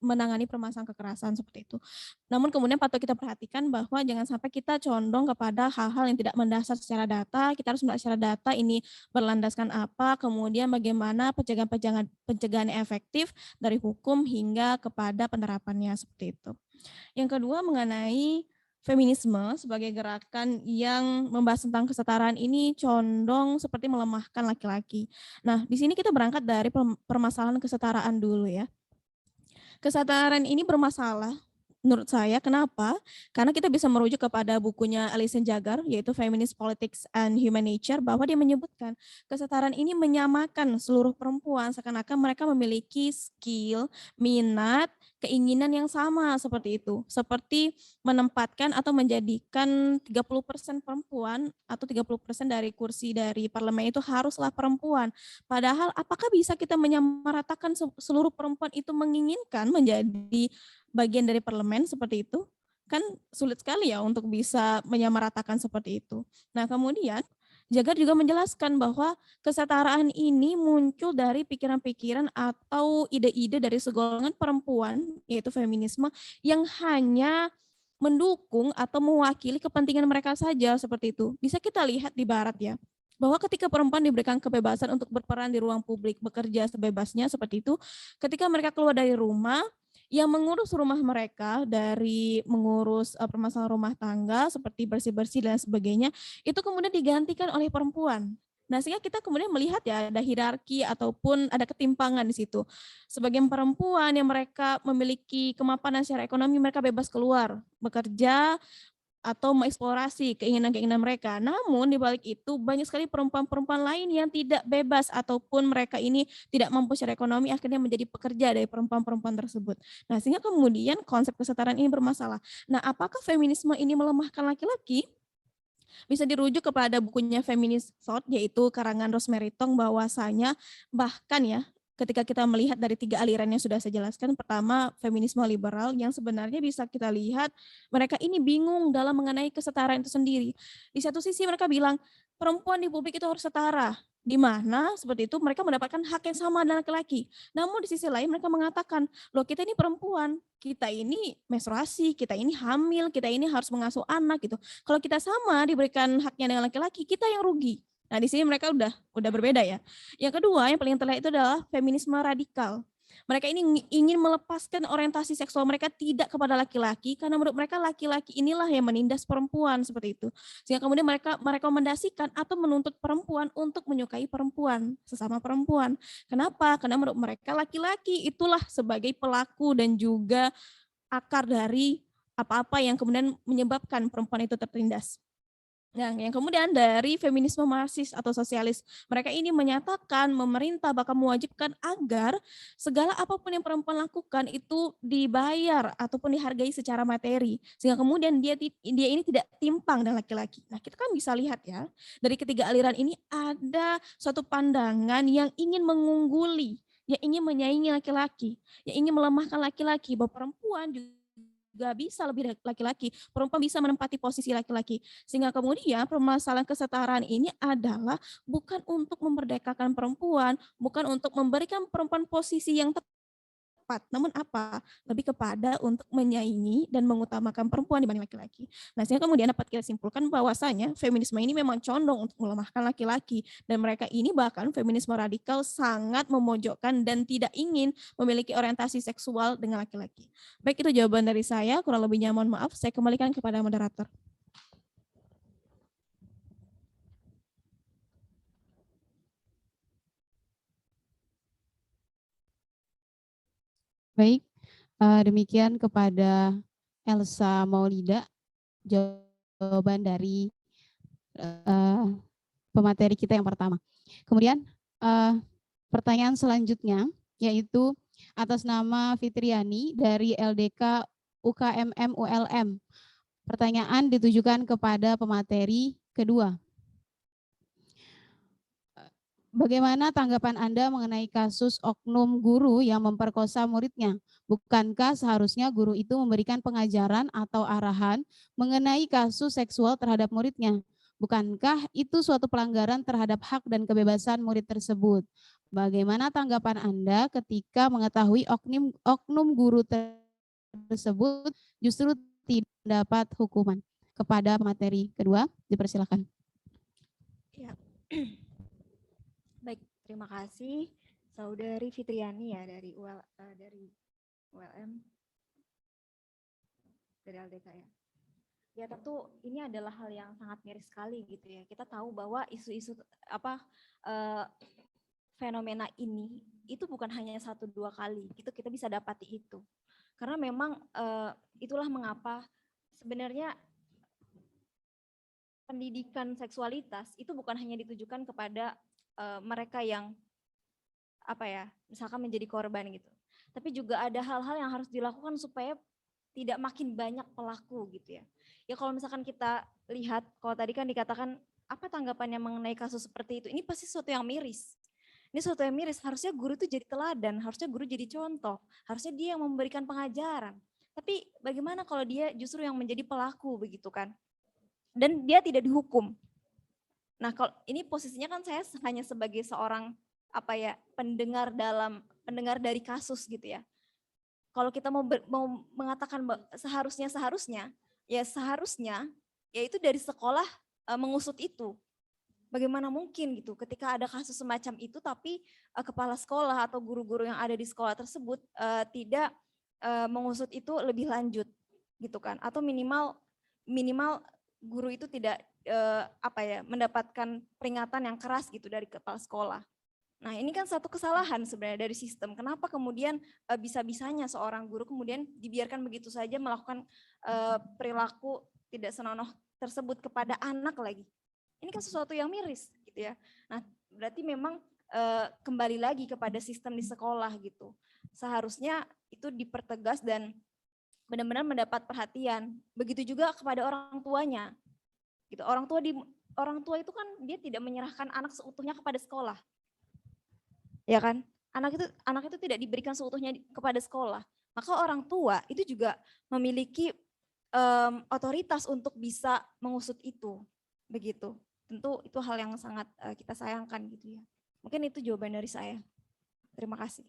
menangani permasalahan kekerasan seperti itu. Namun kemudian patut kita perhatikan bahwa jangan sampai kita condong kepada hal-hal yang tidak mendasar secara data. Kita harus melihat secara data ini berlandaskan apa, kemudian bagaimana pencegahan efektif dari hukum hingga kepada penerapannya seperti itu. Yang kedua mengenai feminisme sebagai gerakan yang membahas tentang kesetaraan ini condong seperti melemahkan laki-laki. Nah, di sini kita berangkat dari permasalahan kesetaraan dulu ya. Kesetaraan ini bermasalah menurut saya. Kenapa? Karena kita bisa merujuk kepada bukunya Alison Jagar, yaitu Feminist Politics and Human Nature, bahwa dia menyebutkan kesetaraan ini menyamakan seluruh perempuan seakan-akan mereka memiliki skill, minat, keinginan yang sama seperti itu. Seperti menempatkan atau menjadikan 30% perempuan atau 30% dari kursi dari parlemen itu haruslah perempuan. Padahal apakah bisa kita menyamaratakan seluruh perempuan itu menginginkan menjadi bagian dari parlemen seperti itu? Kan sulit sekali ya untuk bisa menyamaratakan seperti itu. Nah, kemudian Jagar juga menjelaskan bahwa kesetaraan ini muncul dari pikiran-pikiran atau ide-ide dari segolongan perempuan, yaitu feminisme, yang hanya mendukung atau mewakili kepentingan mereka saja seperti itu. Bisa kita lihat di barat ya, bahwa ketika perempuan diberikan kebebasan untuk berperan di ruang publik, bekerja sebebasnya seperti itu, ketika mereka keluar dari rumah, yang mengurus rumah mereka dari mengurus permasalahan rumah tangga seperti bersih-bersih dan sebagainya, itu kemudian digantikan oleh perempuan. Nah, sehingga kita kemudian melihat ya ada hierarki ataupun ada ketimpangan di situ. Sebagian perempuan yang mereka memiliki kemapanan secara ekonomi, mereka bebas keluar, bekerja, atau mengeksplorasi keinginan-keinginan mereka. Namun di balik itu banyak sekali perempuan-perempuan lain yang tidak bebas ataupun mereka ini tidak mampu secara ekonomi akhirnya menjadi pekerja dari perempuan-perempuan tersebut. Nah, sehingga kemudian konsep kesetaraan ini bermasalah. Nah, apakah feminisme ini melemahkan laki-laki? Bisa dirujuk kepada bukunya Feminist Thought, yaitu karangan Rosemary Tong, bahwasanya bahkan ya ketika kita melihat dari 3 aliran yang sudah saya jelaskan, pertama feminisme liberal yang sebenarnya bisa kita lihat mereka ini bingung dalam mengenai kesetaraan itu sendiri. Di satu sisi mereka bilang perempuan di publik itu harus setara, di mana seperti itu mereka mendapatkan hak yang sama dengan laki-laki. Namun di sisi lain mereka mengatakan, loh kita ini perempuan, kita ini menstruasi, kita ini hamil, kita ini harus mengasuh anak gitu. Kalau kita sama diberikan haknya dengan laki-laki, kita yang rugi. Nah, di sini mereka udah berbeda ya. Yang kedua, yang paling terlihat itu adalah feminisme radikal. Mereka ini ingin melepaskan orientasi seksual mereka tidak kepada laki-laki, karena menurut mereka laki-laki inilah yang menindas perempuan seperti itu. Sehingga kemudian mereka merekomendasikan atau menuntut perempuan untuk menyukai perempuan, sesama perempuan. Kenapa? Karena menurut mereka laki-laki itulah sebagai pelaku dan juga akar dari apa-apa yang kemudian menyebabkan perempuan itu tertindas. Nah, yang kemudian dari feminisme marxis atau sosialis, mereka ini menyatakan pemerintah bakal mewajibkan agar segala apapun yang perempuan lakukan itu dibayar ataupun dihargai secara materi, sehingga kemudian dia ini tidak timpang dengan laki-laki. Nah, kita kan bisa lihat ya, dari ketiga aliran ini ada suatu pandangan yang ingin mengungguli, yang ingin menyaingi laki-laki, yang ingin melemahkan laki-laki, bahwa perempuan juga bisa lebih dari laki-laki, perempuan bisa menempati posisi laki-laki. Sehingga kemudian permasalahan kesetaraan ini adalah bukan untuk memerdekakan perempuan, bukan untuk memberikan perempuan posisi yang tepat, namun apa? Lebih kepada untuk menyaingi dan mengutamakan perempuan dibanding laki-laki. Nah, sehingga kemudian dapat kita simpulkan bahwasanya feminisme ini memang condong untuk melemahkan laki-laki, dan mereka ini bahkan feminisme radikal sangat memojokkan dan tidak ingin memiliki orientasi seksual dengan laki-laki. Baik, itu jawaban dari saya, kurang lebihnya mohon maaf, saya kembalikan kepada moderator.
Baik, demikian kepada Elsa Maulida jawaban dari pemateri kita yang pertama. Kemudian pertanyaan selanjutnya yaitu atas nama Fitriani dari LDK UKMM ULM. Pertanyaan ditujukan kepada pemateri kedua. Bagaimana tanggapan Anda mengenai kasus oknum guru yang memperkosa muridnya? Bukankah seharusnya guru itu memberikan pengajaran atau arahan mengenai kasus seksual terhadap muridnya? Bukankah itu suatu pelanggaran terhadap hak dan kebebasan murid tersebut? Bagaimana tanggapan Anda ketika mengetahui oknum guru tersebut justru tidak dapat hukuman? Kepada materi kedua, dipersilakan.
Ya. Baik, terima kasih Saudari Fitriani ya dari ULM dari LDK ya. Ya tentu ini adalah hal yang sangat miris sekali gitu ya. Kita tahu bahwa isu-isu fenomena ini itu bukan hanya 1-2 kali. Itu kita bisa dapati itu. Karena memang itulah mengapa sebenarnya pendidikan seksualitas itu bukan hanya ditujukan kepada mereka yang misalkan menjadi korban gitu. Tapi juga ada hal-hal yang harus dilakukan supaya tidak makin banyak pelaku gitu ya. Ya kalau misalkan kita lihat, kalau tadi kan dikatakan apa tanggapannya mengenai kasus seperti itu, ini pasti sesuatu yang miris. Ini sesuatu yang miris, harusnya guru itu jadi teladan, harusnya guru jadi contoh, harusnya dia yang memberikan pengajaran. Tapi bagaimana kalau dia justru yang menjadi pelaku begitu kan? Dan dia tidak dihukum. Nah, kalau ini posisinya kan saya hanya sebagai seorang pendengar dari kasus gitu ya. Kalau kita mau mengatakan seharusnya ya itu dari sekolah mengusut itu. Bagaimana mungkin gitu ketika ada kasus semacam itu tapi kepala sekolah atau guru-guru yang ada di sekolah tersebut tidak mengusut itu lebih lanjut gitu kan, atau minimal guru itu tidak mendapatkan peringatan yang keras gitu dari kepala sekolah. Nah ini kan satu kesalahan sebenarnya dari sistem. Kenapa kemudian bisa-bisanya seorang guru kemudian dibiarkan begitu saja melakukan perilaku tidak senonoh tersebut kepada anak lagi. Ini kan sesuatu yang miris gitu ya. Nah berarti memang kembali lagi kepada sistem di sekolah gitu. Seharusnya itu dipertegas dan benar-benar mendapat perhatian. Begitu juga kepada orang tuanya. Gitu. Orang tua itu kan dia tidak menyerahkan anak seutuhnya kepada sekolah. Ya kan? Anak itu tidak diberikan seutuhnya kepada sekolah. Maka orang tua itu juga memiliki otoritas untuk bisa mengusut itu. Begitu. Tentu itu hal yang sangat kita sayangkan gitu ya. Mungkin itu jawaban dari saya. Terima kasih.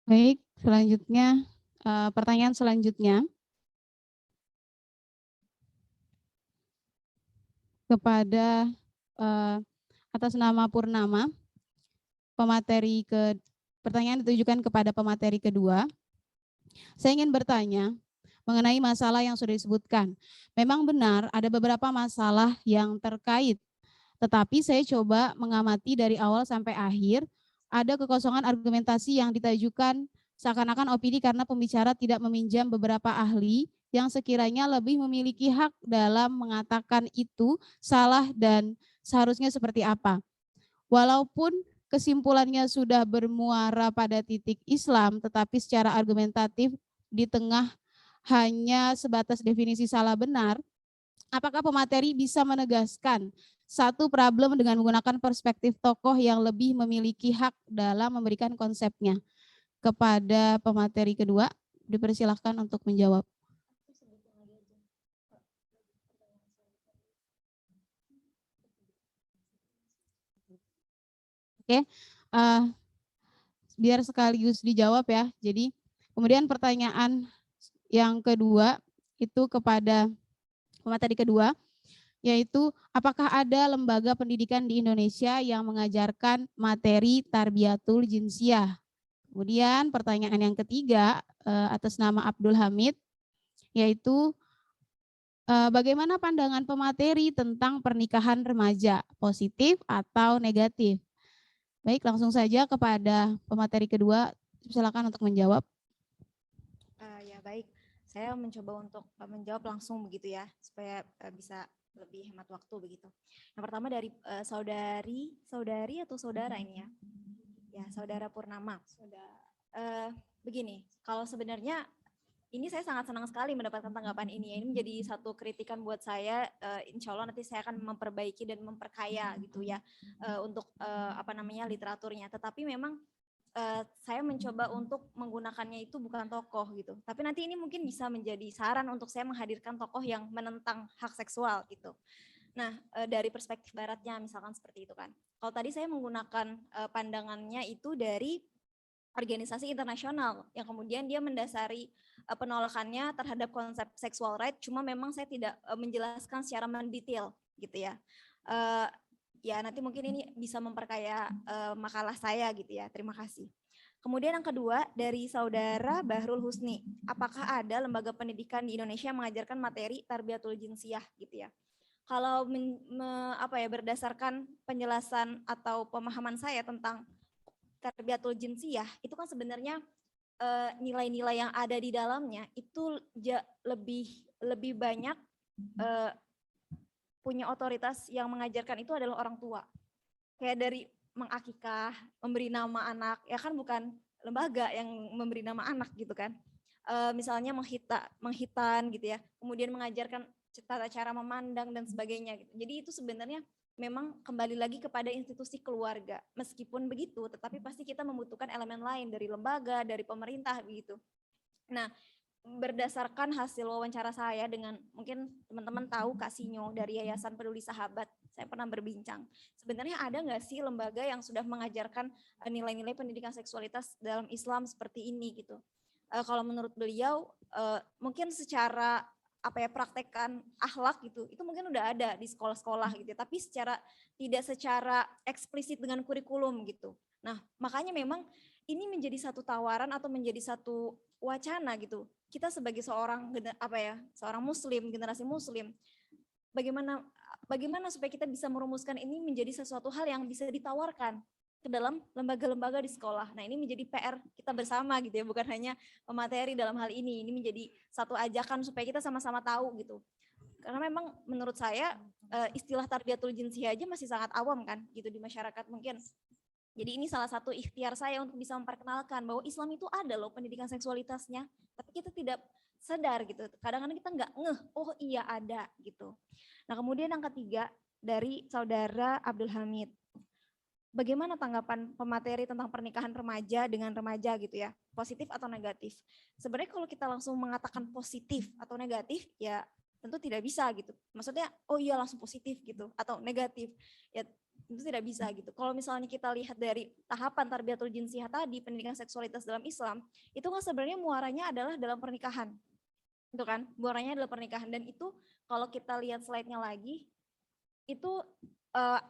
Baik, selanjutnya pertanyaan selanjutnya kepada atas nama Purnama, pertanyaan ditujukan kepada pemateri kedua. Saya ingin bertanya mengenai masalah yang sudah disebutkan. Memang benar ada beberapa masalah yang terkait, tetapi saya coba mengamati dari awal sampai akhir, ada kekosongan argumentasi yang ditajukan seakan-akan opini karena pembicara tidak meminjam beberapa ahli yang sekiranya lebih memiliki hak dalam mengatakan itu salah dan seharusnya seperti apa. Walaupun kesimpulannya sudah bermuara pada titik Islam, tetapi secara argumentatif di tengah hanya sebatas definisi salah benar, apakah pemateri bisa menegaskan satu problem dengan menggunakan perspektif tokoh yang lebih memiliki hak dalam memberikan konsepnya? Kepada pemateri kedua, dipersilahkan untuk menjawab. Oke, biar sekaligus dijawab ya. Jadi kemudian pertanyaan yang kedua itu kepada pemateri kedua, yaitu apakah ada lembaga pendidikan di Indonesia yang mengajarkan materi tarbiyatul jinsiyah? Kemudian pertanyaan yang ketiga atas nama Abdul Hamid, yaitu bagaimana pandangan pemateri tentang pernikahan remaja, positif atau negatif? Baik, langsung saja kepada pemateri kedua, silakan untuk menjawab.
Ya baik, saya mencoba untuk menjawab langsung begitu ya, supaya bisa lebih hemat waktu begitu. Yang pertama dari saudari atau saudara ini ya, ya saudara Purnama. Begini, kalau sebenarnya ini saya sangat senang sekali mendapatkan tanggapan ini. Ini menjadi satu kritikan buat saya. Insya Allah nanti saya akan memperbaiki dan memperkaya gitu ya untuk literaturnya. Tetapi memang saya mencoba untuk menggunakannya itu bukan tokoh gitu. Tapi nanti ini mungkin bisa menjadi saran untuk saya menghadirkan tokoh yang menentang hak seksual gitu. Nah, dari perspektif baratnya misalkan seperti itu kan. Kalau tadi saya menggunakan pandangannya itu dari organisasi internasional yang kemudian dia mendasari penolakannya terhadap konsep sexual right, cuma memang saya tidak menjelaskan secara mendetail gitu ya. Ya nanti mungkin ini bisa memperkaya makalah saya gitu ya. Terima kasih. Kemudian yang kedua dari saudara Bahrul Husni, apakah ada lembaga pendidikan di Indonesia yang mengajarkan materi tarbiyatul jinsiyah gitu ya? Kalau berdasarkan penjelasan atau pemahaman saya tentang tarbiyatul jinsiyah, itu kan sebenarnya nilai-nilai yang ada di dalamnya itu lebih banyak punya otoritas yang mengajarkan itu adalah orang tua. Kayak dari mengakikah, memberi nama anak, ya kan bukan lembaga yang memberi nama anak gitu kan. Misalnya menghitan gitu ya, kemudian mengajarkan tata cara memandang dan sebagainya gitu. Jadi itu sebenarnya memang kembali lagi kepada institusi keluarga. Meskipun begitu, tetapi pasti kita membutuhkan elemen lain dari lembaga, dari pemerintah begitu. Nah, berdasarkan hasil wawancara saya dengan mungkin teman-teman tahu Kak Sinyo dari Yayasan Peduli Sahabat, saya pernah berbincang. Sebenarnya ada nggak sih lembaga yang sudah mengajarkan nilai-nilai pendidikan seksualitas dalam Islam seperti ini gitu? Kalau menurut beliau, mungkin secara praktekkan akhlak gitu, itu mungkin udah ada di sekolah-sekolah gitu, tapi tidak secara eksplisit dengan kurikulum gitu. Nah, makanya memang ini menjadi satu tawaran atau menjadi satu wacana gitu. Kita sebagai seorang muslim, generasi muslim, bagaimana supaya kita bisa merumuskan ini menjadi sesuatu hal yang bisa ditawarkan ke dalam lembaga-lembaga di sekolah. Nah, ini menjadi PR kita bersama gitu ya, bukan hanya pemateri dalam hal ini. Ini menjadi satu ajakan supaya kita sama-sama tahu gitu. Karena memang menurut saya istilah tarbiyatul jinsiyah aja masih sangat awam kan gitu di masyarakat mungkin. Jadi ini salah satu ikhtiar saya untuk bisa memperkenalkan bahwa Islam itu ada loh pendidikan seksualitasnya, tapi kita tidak sadar gitu. Kadang-kadang kita nggak ngeh, oh iya ada gitu. Nah, kemudian yang ketiga dari saudara Abdul Hamid. Bagaimana tanggapan pemateri tentang pernikahan remaja dengan remaja gitu ya, positif atau negatif? Sebenarnya kalau kita langsung mengatakan positif atau negatif ya tentu tidak bisa gitu. Maksudnya oh iya langsung positif gitu atau negatif ya tentu tidak bisa gitu. Kalau misalnya kita lihat dari tahapan tarbiyatul jinsiyah tadi, pendidikan seksualitas dalam Islam, itu kan sebenarnya muaranya adalah dalam pernikahan. Itu kan, muaranya adalah pernikahan dan itu kalau kita lihat slide-nya lagi itu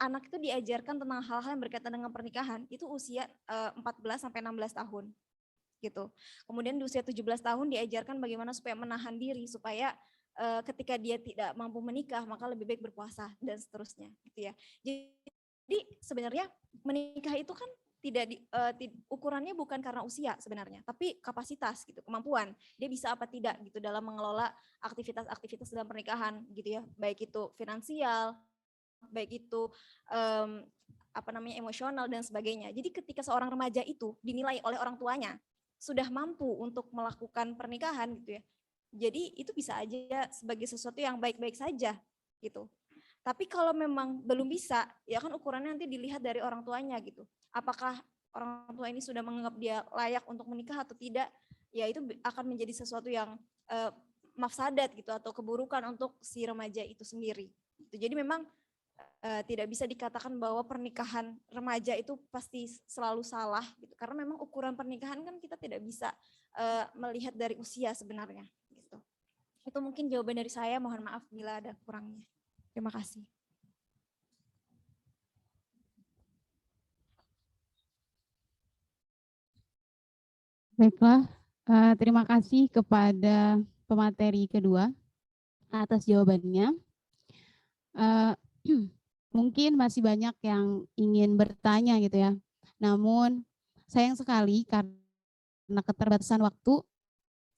anak itu diajarkan tentang hal-hal yang berkaitan dengan pernikahan itu usia 14 sampai 16 tahun gitu. Kemudian di usia 17 tahun diajarkan bagaimana supaya menahan diri supaya ketika dia tidak mampu menikah maka lebih baik berpuasa dan seterusnya gitu ya. Jadi sebenarnya menikah itu kan ukurannya bukan karena usia sebenarnya, tapi kapasitas gitu, kemampuan. Dia bisa apa tidak gitu dalam mengelola aktivitas-aktivitas dalam pernikahan gitu ya, baik itu finansial, baik itu emosional dan sebagainya. Jadi ketika seorang remaja itu dinilai oleh orang tuanya sudah mampu untuk melakukan pernikahan gitu ya. Jadi itu bisa aja sebagai sesuatu yang baik-baik saja gitu. Tapi kalau memang belum bisa, ya kan ukurannya nanti dilihat dari orang tuanya gitu. Apakah orang tua ini sudah menganggap dia layak untuk menikah atau tidak? Ya itu akan menjadi sesuatu yang mafsadat gitu atau keburukan untuk si remaja itu sendiri. Jadi memang tidak bisa dikatakan bahwa pernikahan remaja itu pasti selalu salah gitu. Karena memang ukuran pernikahan kan kita tidak bisa melihat dari usia sebenarnya gitu. Itu mungkin jawaban dari saya, mohon maaf bila ada kurangnya. Terima kasih.
Baiklah, terima kasih kepada pemateri kedua atas jawabannya. Mungkin masih banyak yang ingin bertanya gitu ya. Namun sayang sekali karena keterbatasan waktu,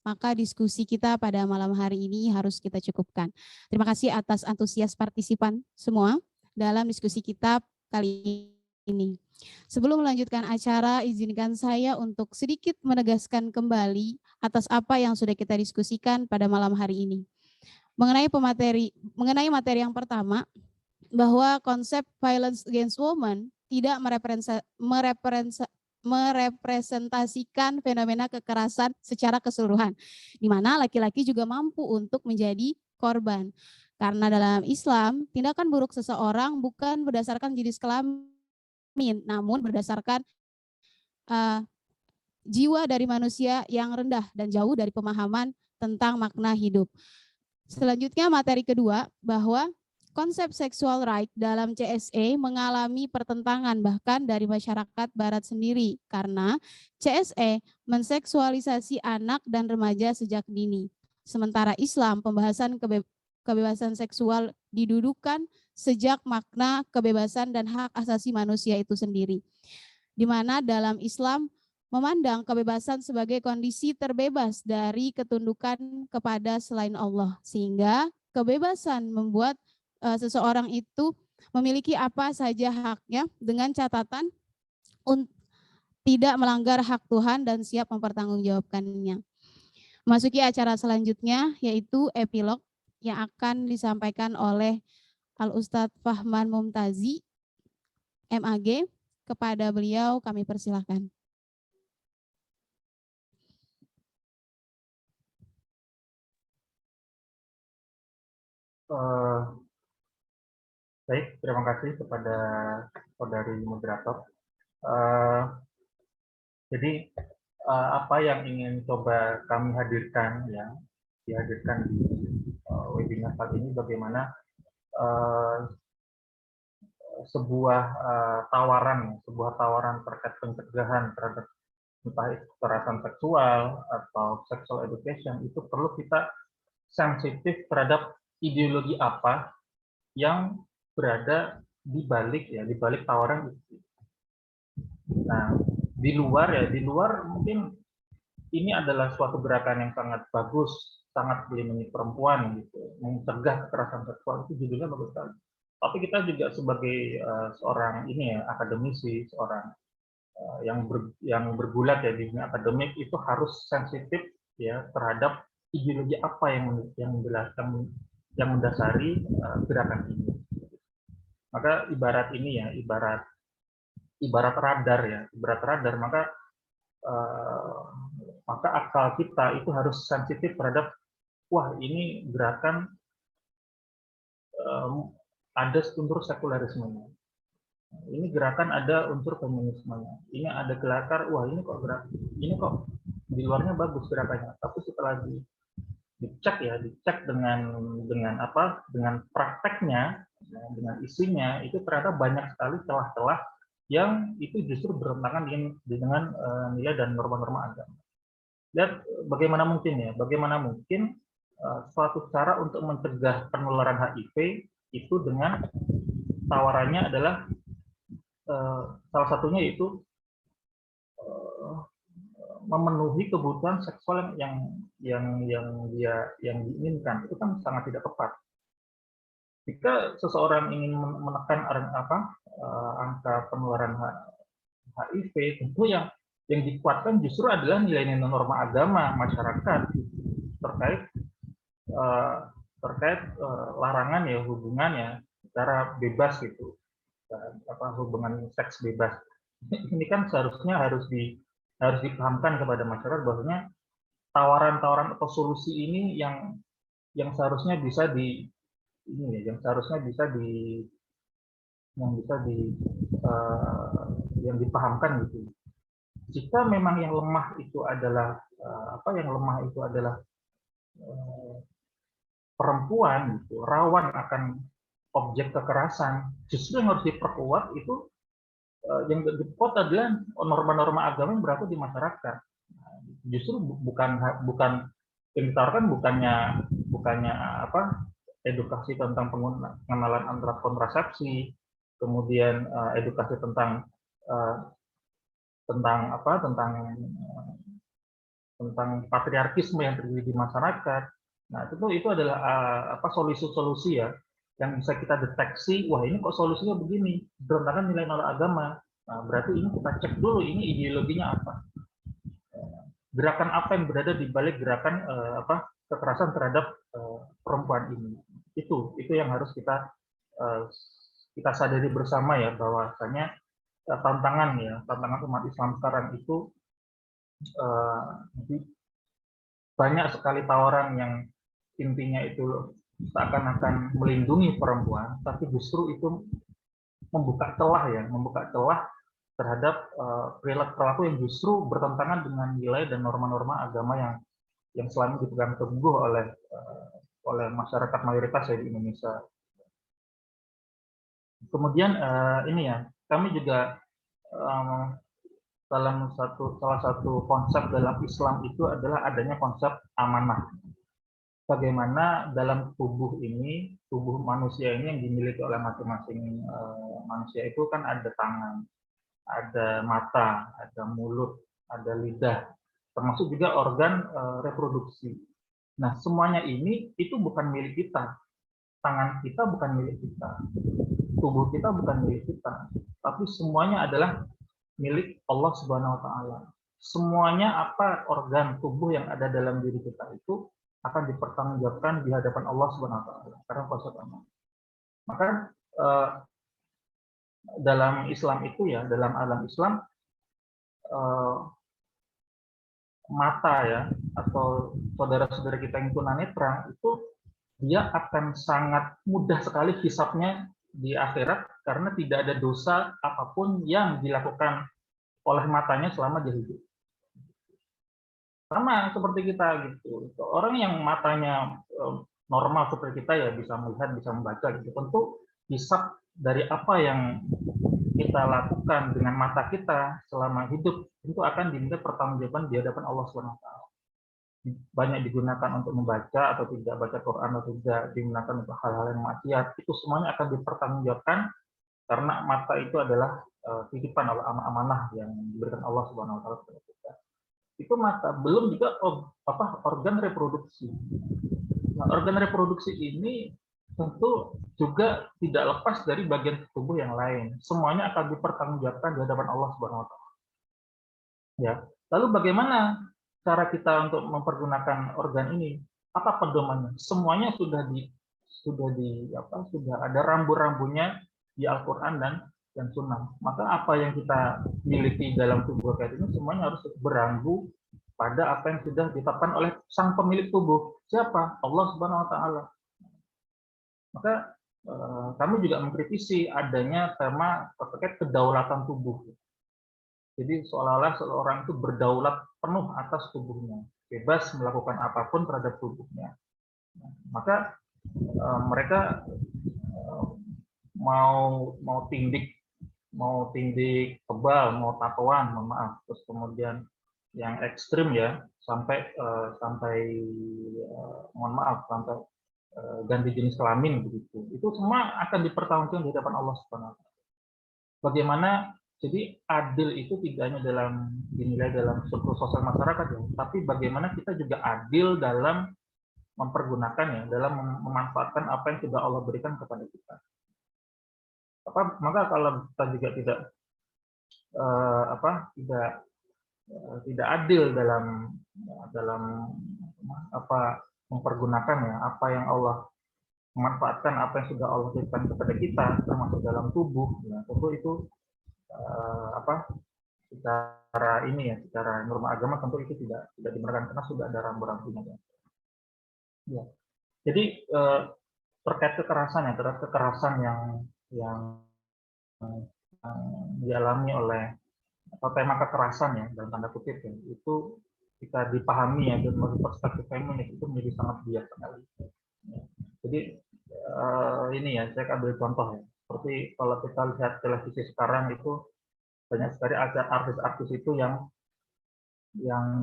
maka diskusi kita pada malam hari ini harus kita cukupkan. Terima kasih atas antusias partisipan semua dalam diskusi kita kali ini. Sebelum melanjutkan acara, izinkan saya untuk sedikit menegaskan kembali atas apa yang sudah kita diskusikan pada malam hari ini. Mengenai materi yang pertama, bahwa konsep violence against women tidak merepresentasikan fenomena kekerasan secara keseluruhan, di mana laki-laki juga mampu untuk menjadi korban. Karena dalam Islam, tindakan buruk seseorang bukan berdasarkan jenis kelamin, namun berdasarkan jiwa dari manusia yang rendah dan jauh dari pemahaman tentang makna hidup. Selanjutnya materi kedua, bahwa konsep sexual right dalam CSE mengalami pertentangan bahkan dari masyarakat barat sendiri karena CSE menseksualisasi anak dan remaja sejak dini. Sementara Islam pembahasan kebebasan seksual didudukan sejak makna kebebasan dan hak asasi manusia itu sendiri. Di mana dalam Islam memandang kebebasan sebagai kondisi terbebas dari ketundukan kepada selain Allah, sehingga kebebasan membuat seseorang itu memiliki apa saja haknya dengan catatan tidak melanggar hak Tuhan dan siap mempertanggungjawabkannya. Masuki acara selanjutnya yaitu epilog yang akan disampaikan oleh Al-Ustadz Fahman Mumtazi, MAG. Kepada beliau kami persilahkan.
Baik, terima kasih kepada saudari moderator. Jadi apa yang ingin coba kami hadirkan, ya, dihadirkan di webinar kali ini, bagaimana sebuah tawaran terkait pencegahan terhadap entah itu kekerasan seksual atau sexual education, itu perlu kita sensitif terhadap ideologi apa yang berada di balik tawaran itu. Nah, di luar mungkin ini adalah suatu gerakan yang sangat bagus, sangat melindungi perempuan gitu, mencegah kekerasan seksual, itu judulnya bagus sekali. Tapi kita juga sebagai seorang akademisi, seorang yang bergulat ya di dunia akademik, itu harus sensitif ya terhadap ideologi apa yang mendasari gerakan ini. Maka ibarat radar, maka akal kita itu harus sensitif terhadap, wah, ini gerakan ada unsur sekularismenya, ini gerakan ada unsur feminismenya, ini ada gerakan, wah, ini kok di luarnya bagus gerakannya, tapi setelah dicek dengan prakteknya, dengan isinya, itu ternyata banyak sekali celah-celah yang itu justru bertentangan dengan nilai dan norma-norma agama. Dan bagaimana mungkin suatu cara untuk mencegah penularan HIV itu dengan tawarannya adalah salah satunya yaitu memenuhi kebutuhan seksual yang diinginkan. Itu kan sangat tidak tepat. Jika seseorang ingin menekan angka penularan HIV, tentu yang dikuatkan justru adalah nilai-nilai norma agama masyarakat terkait larangan ya hubungan secara bebas gitu, hubungan seks bebas. Ini kan seharusnya harus dipahamkan kepada masyarakat bahwasanya tawaran-tawaran atau solusi ini yang seharusnya bisa dipahamkan gitu. Jika memang yang lemah itu adalah perempuan gitu, rawan akan objek kekerasan, justru yang harus diperkuat itu yang diperkuat adalah norma-norma agama yang berlaku di masyarakat. Justru bukan yang ditawarkan bukannya edukasi tentang pengenalan antara kontrasepsi, kemudian edukasi tentang patriarkisme yang terjadi di masyarakat. Nah, itu adalah solusi-solusi ya yang bisa kita deteksi, wah, ini kok solusinya begini, bertentangan nilai-nilai agama. Nah, berarti ini kita cek dulu ini ideologinya apa. gerakan apa yang berada di balik gerakan kekerasan terhadap perempuan ini. Itu yang harus kita sadari bersama ya, bahwasanya tantangan umat Islam sekarang itu banyak sekali tawaran yang intinya itu seakan-akan melindungi perempuan, tapi justru itu membuka celah terhadap perilaku yang justru bertentangan dengan nilai dan norma-norma agama yang selama dipegang teguh oleh masyarakat mayoritas di Indonesia. Kemudian ini ya, kami juga dalam salah satu konsep dalam Islam itu adalah adanya konsep amanah. Bagaimana dalam tubuh manusia ini yang dimiliki oleh masing-masing manusia itu kan ada tangan, ada mata, ada mulut, ada lidah, termasuk juga organ reproduksi. Nah, semuanya ini itu bukan milik kita. Tangan kita bukan milik kita. Tubuh kita bukan milik kita. Tapi semuanya adalah milik Allah Subhanahu wa taala. Semuanya apa organ tubuh yang ada dalam diri kita itu akan dipertanggungjawabkan di hadapan Allah Subhanahu wa taala. Karena konsep amanah. Maka dalam Islam itu ya, dalam alam Islam mata ya, atau saudara-saudara kita yang tunanetra itu dia akan sangat mudah sekali hisabnya di akhirat karena tidak ada dosa apapun yang dilakukan oleh matanya selama dia hidup. Sama seperti kita gitu. Orang yang matanya normal seperti kita ya bisa melihat, bisa membaca gitu. Tentu hisab dari apa yang kita lakukan dengan mata kita selama hidup itu akan diminta pertanggungjawaban di hadapan Allah Subhanahu wa taala. Banyak digunakan untuk membaca atau tidak baca Quran atau tidak digunakan untuk hal-hal yang maksiat, itu semuanya akan dipertanggungjawabkan karena mata itu adalah titipan amanah yang diberikan Allah Subhanahu wa taala kepada kita. Itu mata, belum juga organ reproduksi. Nah, organ reproduksi ini tentu juga tidak lepas dari bagian tubuh yang lain. Semuanya akan dipertanggungjawabkan di hadapan Allah Subhanahu wa taala. Ya. Lalu bagaimana cara kita untuk mempergunakan organ ini? Apa pedomannya? Semuanya sudah ada rambu-rambunya di Al-Qur'an dan Sunnah. Maka apa yang kita miliki dalam tubuh kita ini semuanya harus berambu pada apa yang sudah ditetapkan oleh sang pemilik tubuh. Siapa? Allah Subhanahu wa taala. Maka kami juga mengkritisi adanya tema terkait kedaulatan tubuh. Jadi seolah-olah seorang itu berdaulat penuh atas tubuhnya, bebas melakukan apapun terhadap tubuhnya. Maka mereka mau tindik tebal, mau tatoan, mohon maaf, terus kemudian yang ekstrim ya sampai mohon maaf sampai ganti jenis kelamin begitu. Itu semua akan dipertanggungjawabkan di hadapan Allah Subhanahu wa taala. Bagaimana jadi adil itu tidak hanya dinilai dalam struktur sosial masyarakat ya, tapi bagaimana kita juga adil dalam mempergunakannya, dalam memanfaatkan apa yang sudah Allah berikan kepada kita. Maka kalau kita juga tidak adil dalam mempergunakannya, apa yang Allah memanfaatkan, apa yang sudah Allah berikan kepada kita, termasuk dalam tubuh, ya, tentu itu secara norma agama tentu itu tidak dibenarkan karena sudah ada rambu-rambunya. Ya. Jadi terkait kekerasan yang dialami oleh atau tema kekerasan ya dalam tanda kutip ya, itu jika dipahami ya dari perspektif feminis itu menjadi sangat bias sekali. Ya. Jadi ini ya saya ambil contoh ya, seperti kalau kita lihat televisi sekarang itu banyak sekali artis-artis itu yang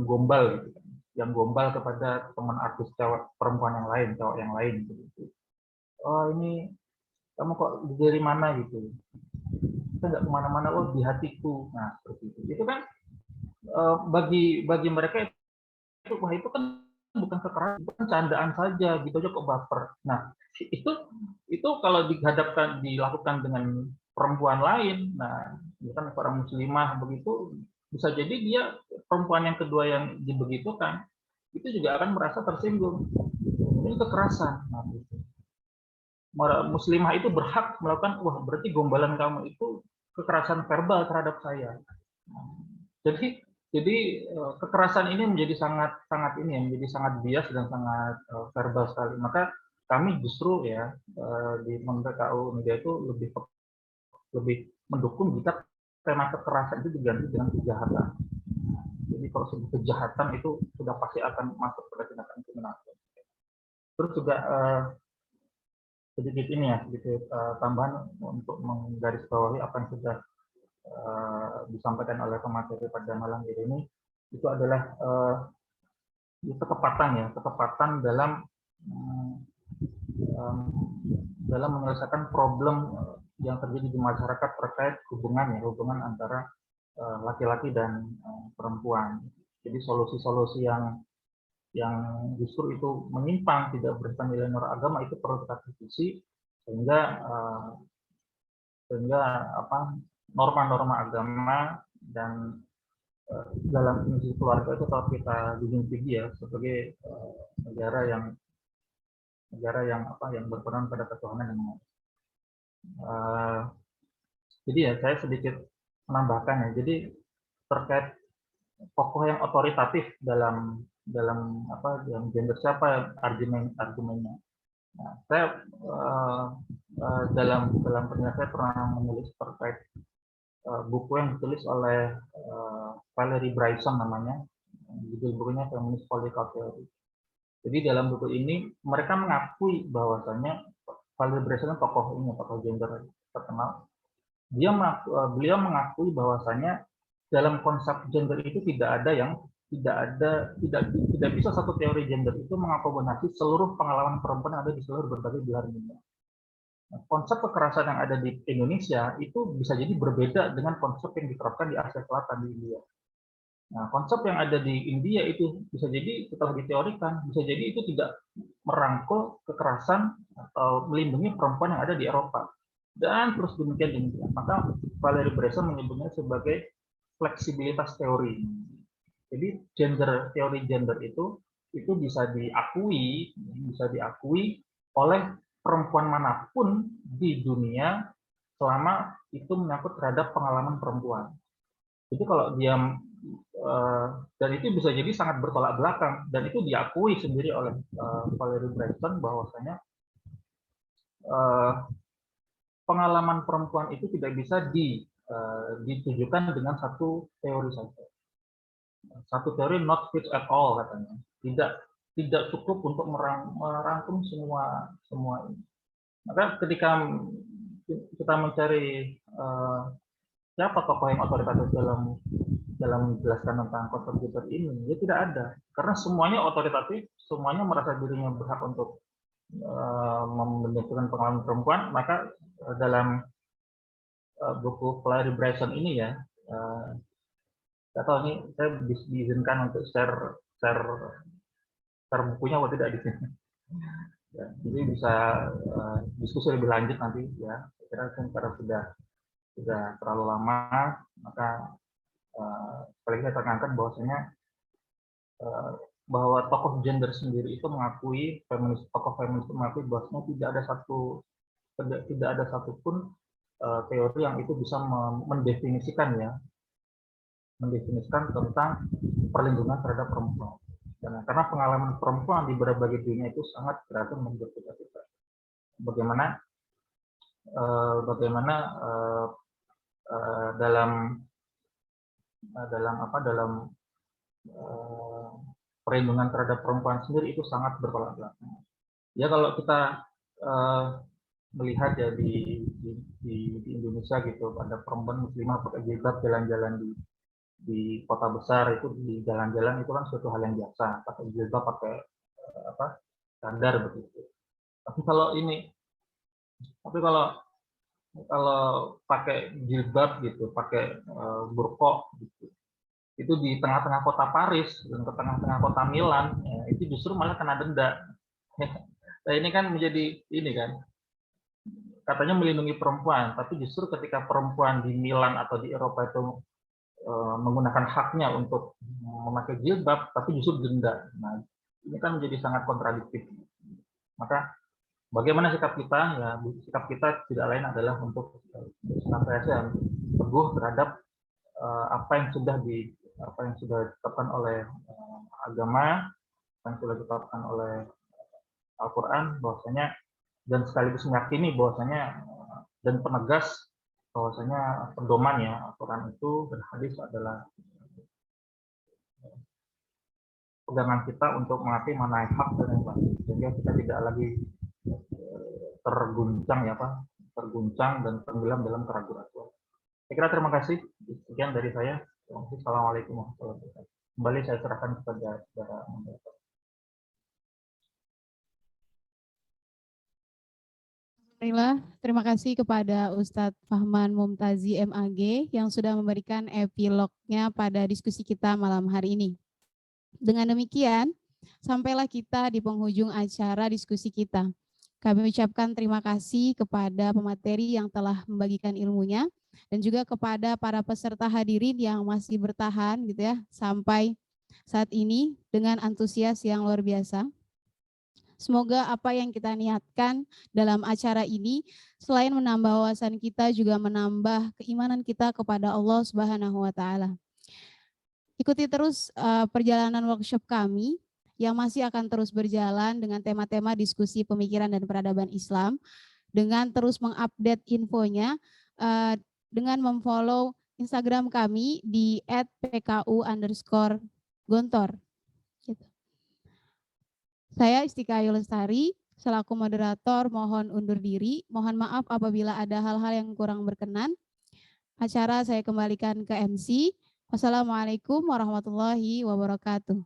gombal gitu, yang gombal kepada teman artis perempuan yang lain, cowok yang lain gitu. Oh ini kamu kok dari mana gitu? Kita nggak kemana-mana, oh di hatiku. Nah seperti itu. Itu kan bagi mereka itu kan bukan kekerasan, bukan candaan saja, gitu aja kok baper. Nah itu kalau dilakukan dengan perempuan lain, nah bukan seorang muslimah begitu, bisa jadi dia perempuan yang kedua yang dibegitukan itu juga akan merasa tersinggung. Ini kekerasan. Nah, gitu. Muslimah itu berhak melakukan, wah berarti gombalan kamu itu kekerasan verbal terhadap saya. Jadi kekerasan ini menjadi sangat menjadi sangat bias dan sangat verbal sekali. Maka kami justru ya di MKU Media itu lebih mendukung jika tema kekerasan itu diganti dengan kejahatan. Jadi kalau sebuah kejahatan itu sudah pasti akan masuk pada tindakan kriminal. Terus juga sedikit ini ya, sedikit tambahan untuk menggarisbawahi apa yang sudah disampaikan oleh pemateri pada malam ini, itu adalah ketepatan dalam menyelesaikan problem yang terjadi di masyarakat terkait hubungan antara laki-laki dan perempuan. Jadi solusi-solusi yang justru itu menyimpang, tidak berdasarkan nilai nilai agama itu perlu kita kritisi sehingga norma-norma agama dan dalam fungsi keluarga itu kalau kita junjung tinggi ya sebagai negara yang berperan pada ketuhanan yang jadi ya saya sedikit menambahkan ya. Jadi terkait tokoh yang otoritatif dalam gender siapa argumennya. Nah, saya dalam penelitian saya pernah menulis terkait buku yang ditulis oleh Valerie Bryson namanya, judul bukunya Feminist Political Theory. Jadi dalam buku ini mereka mengakui bahwasanya Valerie Bryson tokoh gender terkenal. Beliau mengakui bahwasanya dalam konsep gender itu tidak bisa satu teori gender itu mengakomodasi seluruh pengalaman perempuan yang ada di seluruh berbagai belahan dunia. Nah, konsep kekerasan yang ada di Indonesia itu bisa jadi berbeda dengan konsep yang diterapkan di Asia Selatan di India. Nah, konsep yang ada di India itu bisa jadi setelah diteorikan, bisa jadi itu tidak merangkul kekerasan atau melindungi perempuan yang ada di Eropa. Dan terus demikian. Maka Valerie Bryson menyebutnya sebagai fleksibilitas teori. Jadi teori gender itu bisa diakui oleh perempuan manapun di dunia selama itu menyangkut terhadap pengalaman perempuan. Jadi kalau dia dan itu bisa jadi sangat bertolak belakang dan itu diakui sendiri oleh Valerie Bryson bahwasanya pengalaman perempuan itu tidak bisa ditujukan dengan satu teori saja. Satu teori not fit at all katanya. Tidak cukup untuk merangkum semua ini. Maka ketika kita mencari siapa tokoh yang otoritatif dalam menjelaskan tentang konsep gender ini, dia tidak ada. Karena semuanya otoritatif, semuanya merasa dirinya berhak untuk membentukkan pengalaman perempuan. Maka dalam buku Valerie Bryson ini ya, saya tahu ini saya diizinkan untuk share bukunya atau tidak di sini. Ya, jadi bisa diskusi lebih lanjut nanti ya. Saya kira karena sudah terlalu lama, maka sekali lagi saya tekankan bahwasanya bahwa tokoh gender sendiri itu mengakui tokoh feminis mengakui bahwasanya tidak ada satupun teori yang itu bisa mendefinisikan tentang perlindungan terhadap perempuan. Karena pengalaman perempuan di berbagai dunia itu sangat beragam dan berbeda-beda. Bagaimana dalam perlindungan terhadap perempuan sendiri itu sangat bertolak belakang. Ya kalau kita melihat ya di Indonesia gitu, ada perempuan muslimah pakai jilbab jalan-jalan di kota besar, itu di jalan-jalan itu kan suatu hal yang biasa, pakai jilbab, pakai cadar begitu. Tapi kalau pakai jilbab gitu, pakai burqa gitu, itu di tengah-tengah kota Paris dan ke tengah-tengah kota Milan, ya, itu justru malah kena denda. Nah, ini kan menjadi ini kan, katanya melindungi perempuan, tapi justru ketika perempuan di Milan atau di Eropa itu menggunakan haknya untuk memakai jilbab, tapi justru denda. Nah, ini kan menjadi sangat kontradiktif. Maka bagaimana sikap kita? Ya, sikap kita tidak lain adalah untuk senantiasa teguh terhadap apa yang sudah ditetapkan oleh agama, yang sudah ditetapkan oleh Al-Quran, bahwasanya, dan sekaligus meyakini bahwasanya dan penegas bahwasanya pedoman ya Al-Quran itu berhadis adalah pegangan kita untuk mengerti mana yang hak dan yang batil, sehingga kita tidak lagi terguncang terguncang dan tenggelam dalam keraguan-keraguan. Saya kira terima kasih. Sekian dari saya. Assalamualaikum warahmatullahi wabarakatuh. Kembali saya serahkan kepada saudara moderator.
Terima kasih kepada Ustadz Fahman Mumtazi MAG yang sudah memberikan epilognya pada diskusi kita malam hari ini. Dengan demikian, sampailah kita di penghujung acara diskusi kita. Kami ucapkan terima kasih kepada pemateri yang telah membagikan ilmunya dan juga kepada para peserta hadirin yang masih bertahan gitu ya sampai saat ini dengan antusias yang luar biasa. Semoga apa yang kita niatkan dalam acara ini selain menambah wawasan kita juga menambah keimanan kita kepada Allah Subhanahu wa taala. Ikuti terus perjalanan workshop kami yang masih akan terus berjalan dengan tema-tema diskusi pemikiran dan peradaban Islam dengan terus mengupdate infonya dengan memfollow Instagram kami di @pku_gontor. Gitu. Saya Istika Ayu Lestari selaku moderator mohon undur diri. Mohon maaf apabila ada hal-hal yang kurang berkenan. Acara saya kembalikan ke MC. Wassalamualaikum warahmatullahi wabarakatuh.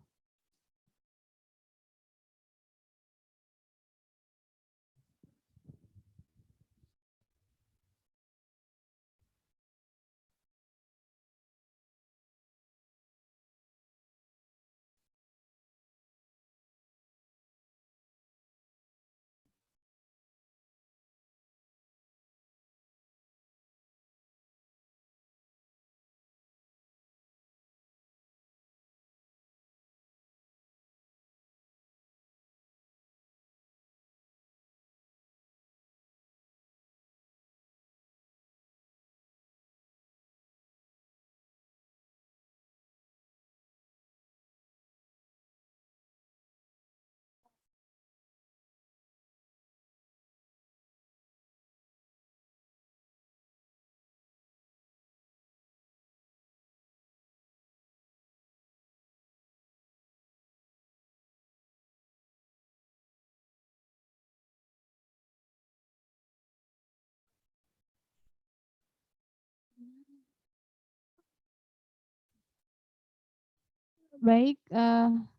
Baik,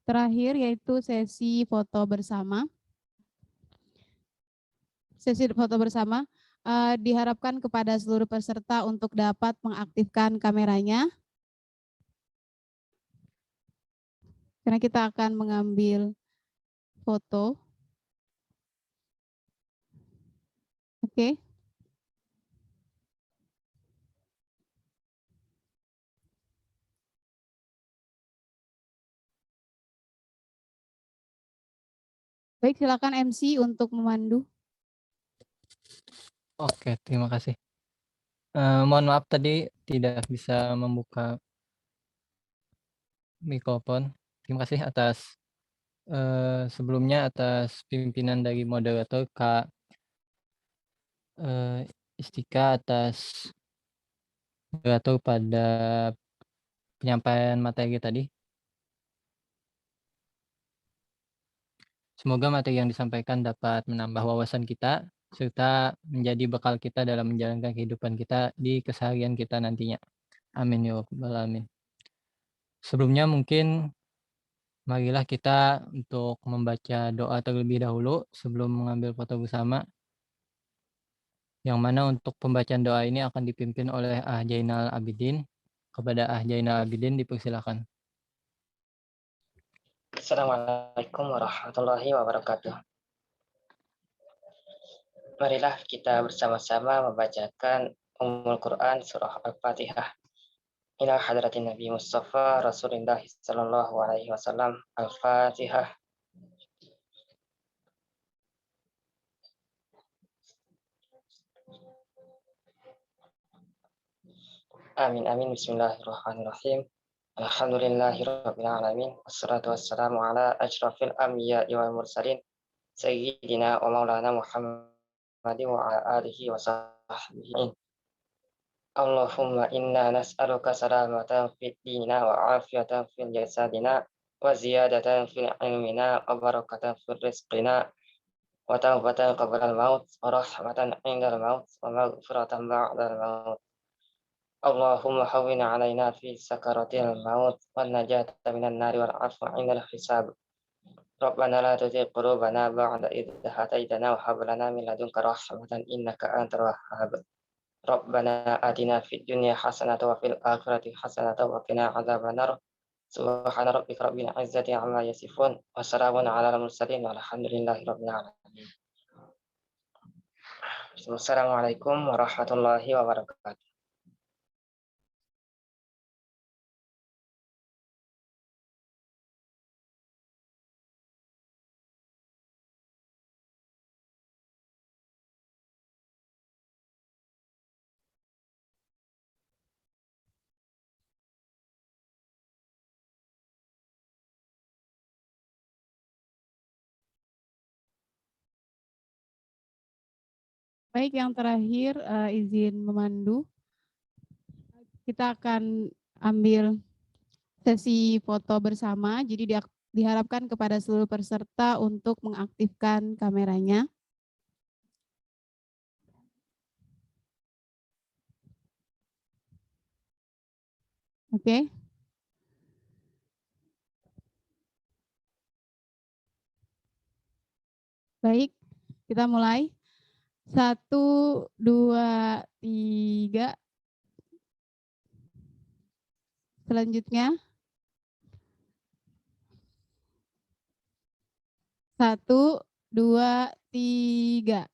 terakhir yaitu sesi foto bersama. Sesi foto bersama diharapkan kepada seluruh peserta untuk dapat mengaktifkan kameranya. Karena kita akan mengambil foto. Oke. Baik, silakan MC untuk memandu.
Oke, terima kasih. Mohon maaf tadi tidak bisa membuka mikrofon. Terima kasih atas sebelumnya atas pimpinan dari moderator Kak Istika, atas moderator pada penyampaian materi tadi. Semoga materi yang disampaikan dapat menambah wawasan kita serta menjadi bekal kita dalam menjalankan kehidupan kita di keseharian kita nantinya. Amin ya rabbal alamin. Sebelumnya mungkin marilah kita untuk membaca doa terlebih dahulu sebelum mengambil foto bersama. Yang mana untuk pembacaan doa ini akan dipimpin oleh Jainal Abidin. Kepada Jainal Abidin dipersilakan.
Assalamualaikum warahmatullahi wabarakatuh. Marilah kita bersama-sama membacakan Ummul Quran Surah Al-Fatihah. ila hadratin Nabi Mustafa Rasulullah sallallahu alaihi wasallam. Al-Fatihah. Amin amin. Bismillahirrahmanirrahim. Alhamdulillahirabbil alamin. Wassalatu wassalamu ala asyrafil anbiya'i wal mursalin sayyidina wa maulana Muhammadin wa ala alihi wa sahbihi. Allahumma inna nas'aluka salamatan fid dinina wa afiyatan fil jasadina wa ziyadatan fil ilmina wa barakatan fil rizqina wa taubatan qabla al-maut wa rahmatan indal maut wa maghfiratan ba'dal maut. Allahumma hawwin 'alaina fi sakaratil maut wan najata minan nari wal 'afwa 'indal hisab. Rabbana la tuzigh qulubana ba'da idh hadaitana wa hab lana min ladunka rahmatan innaka antal wahhab. Rabbana atina fid dunya hasanatan wa fil akhirati hasanatan wa qina adzabannar. Subhana rabbika rabbil izzati amma yasifun wa salamun 'alal mursalin walhamdulillahi rabbil alamin. Assalamualaikum warahmatullahi wabarakatuh.
Baik, yang terakhir izin memandu. Kita akan ambil sesi foto bersama, jadi diharapkan kepada seluruh peserta untuk mengaktifkan kameranya. Oke. Baik, kita mulai. 1, 2, 3. Selanjutnya. 1, 2, 3.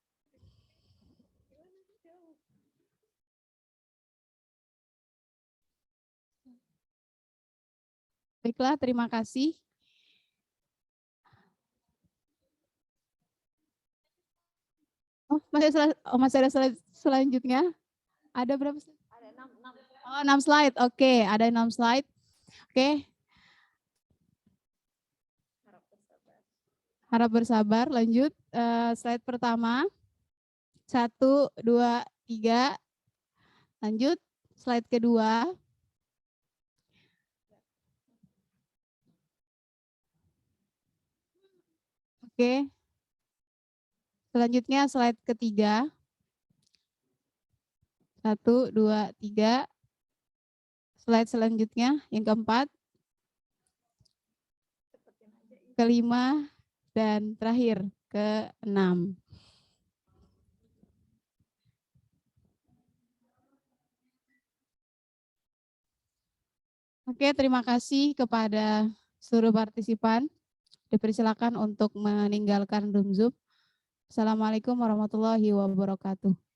Baiklah, terima kasih. Masih ada selanjutnya? Ada berapa? Ada 6. Oh, 6 slide. Oke, ada 6 slide. Oke. Harap bersabar. Lanjut. Slide pertama. 1, 2, 3. Lanjut. Slide kedua. Oke. Selanjutnya slide ketiga. 1, 2, 3. Slide selanjutnya yang keempat. Kelima dan terakhir ke-6. Oke, terima kasih kepada seluruh partisipan. Dipersilakan untuk meninggalkan room Zoom. Assalamualaikum warahmatullahi wabarakatuh.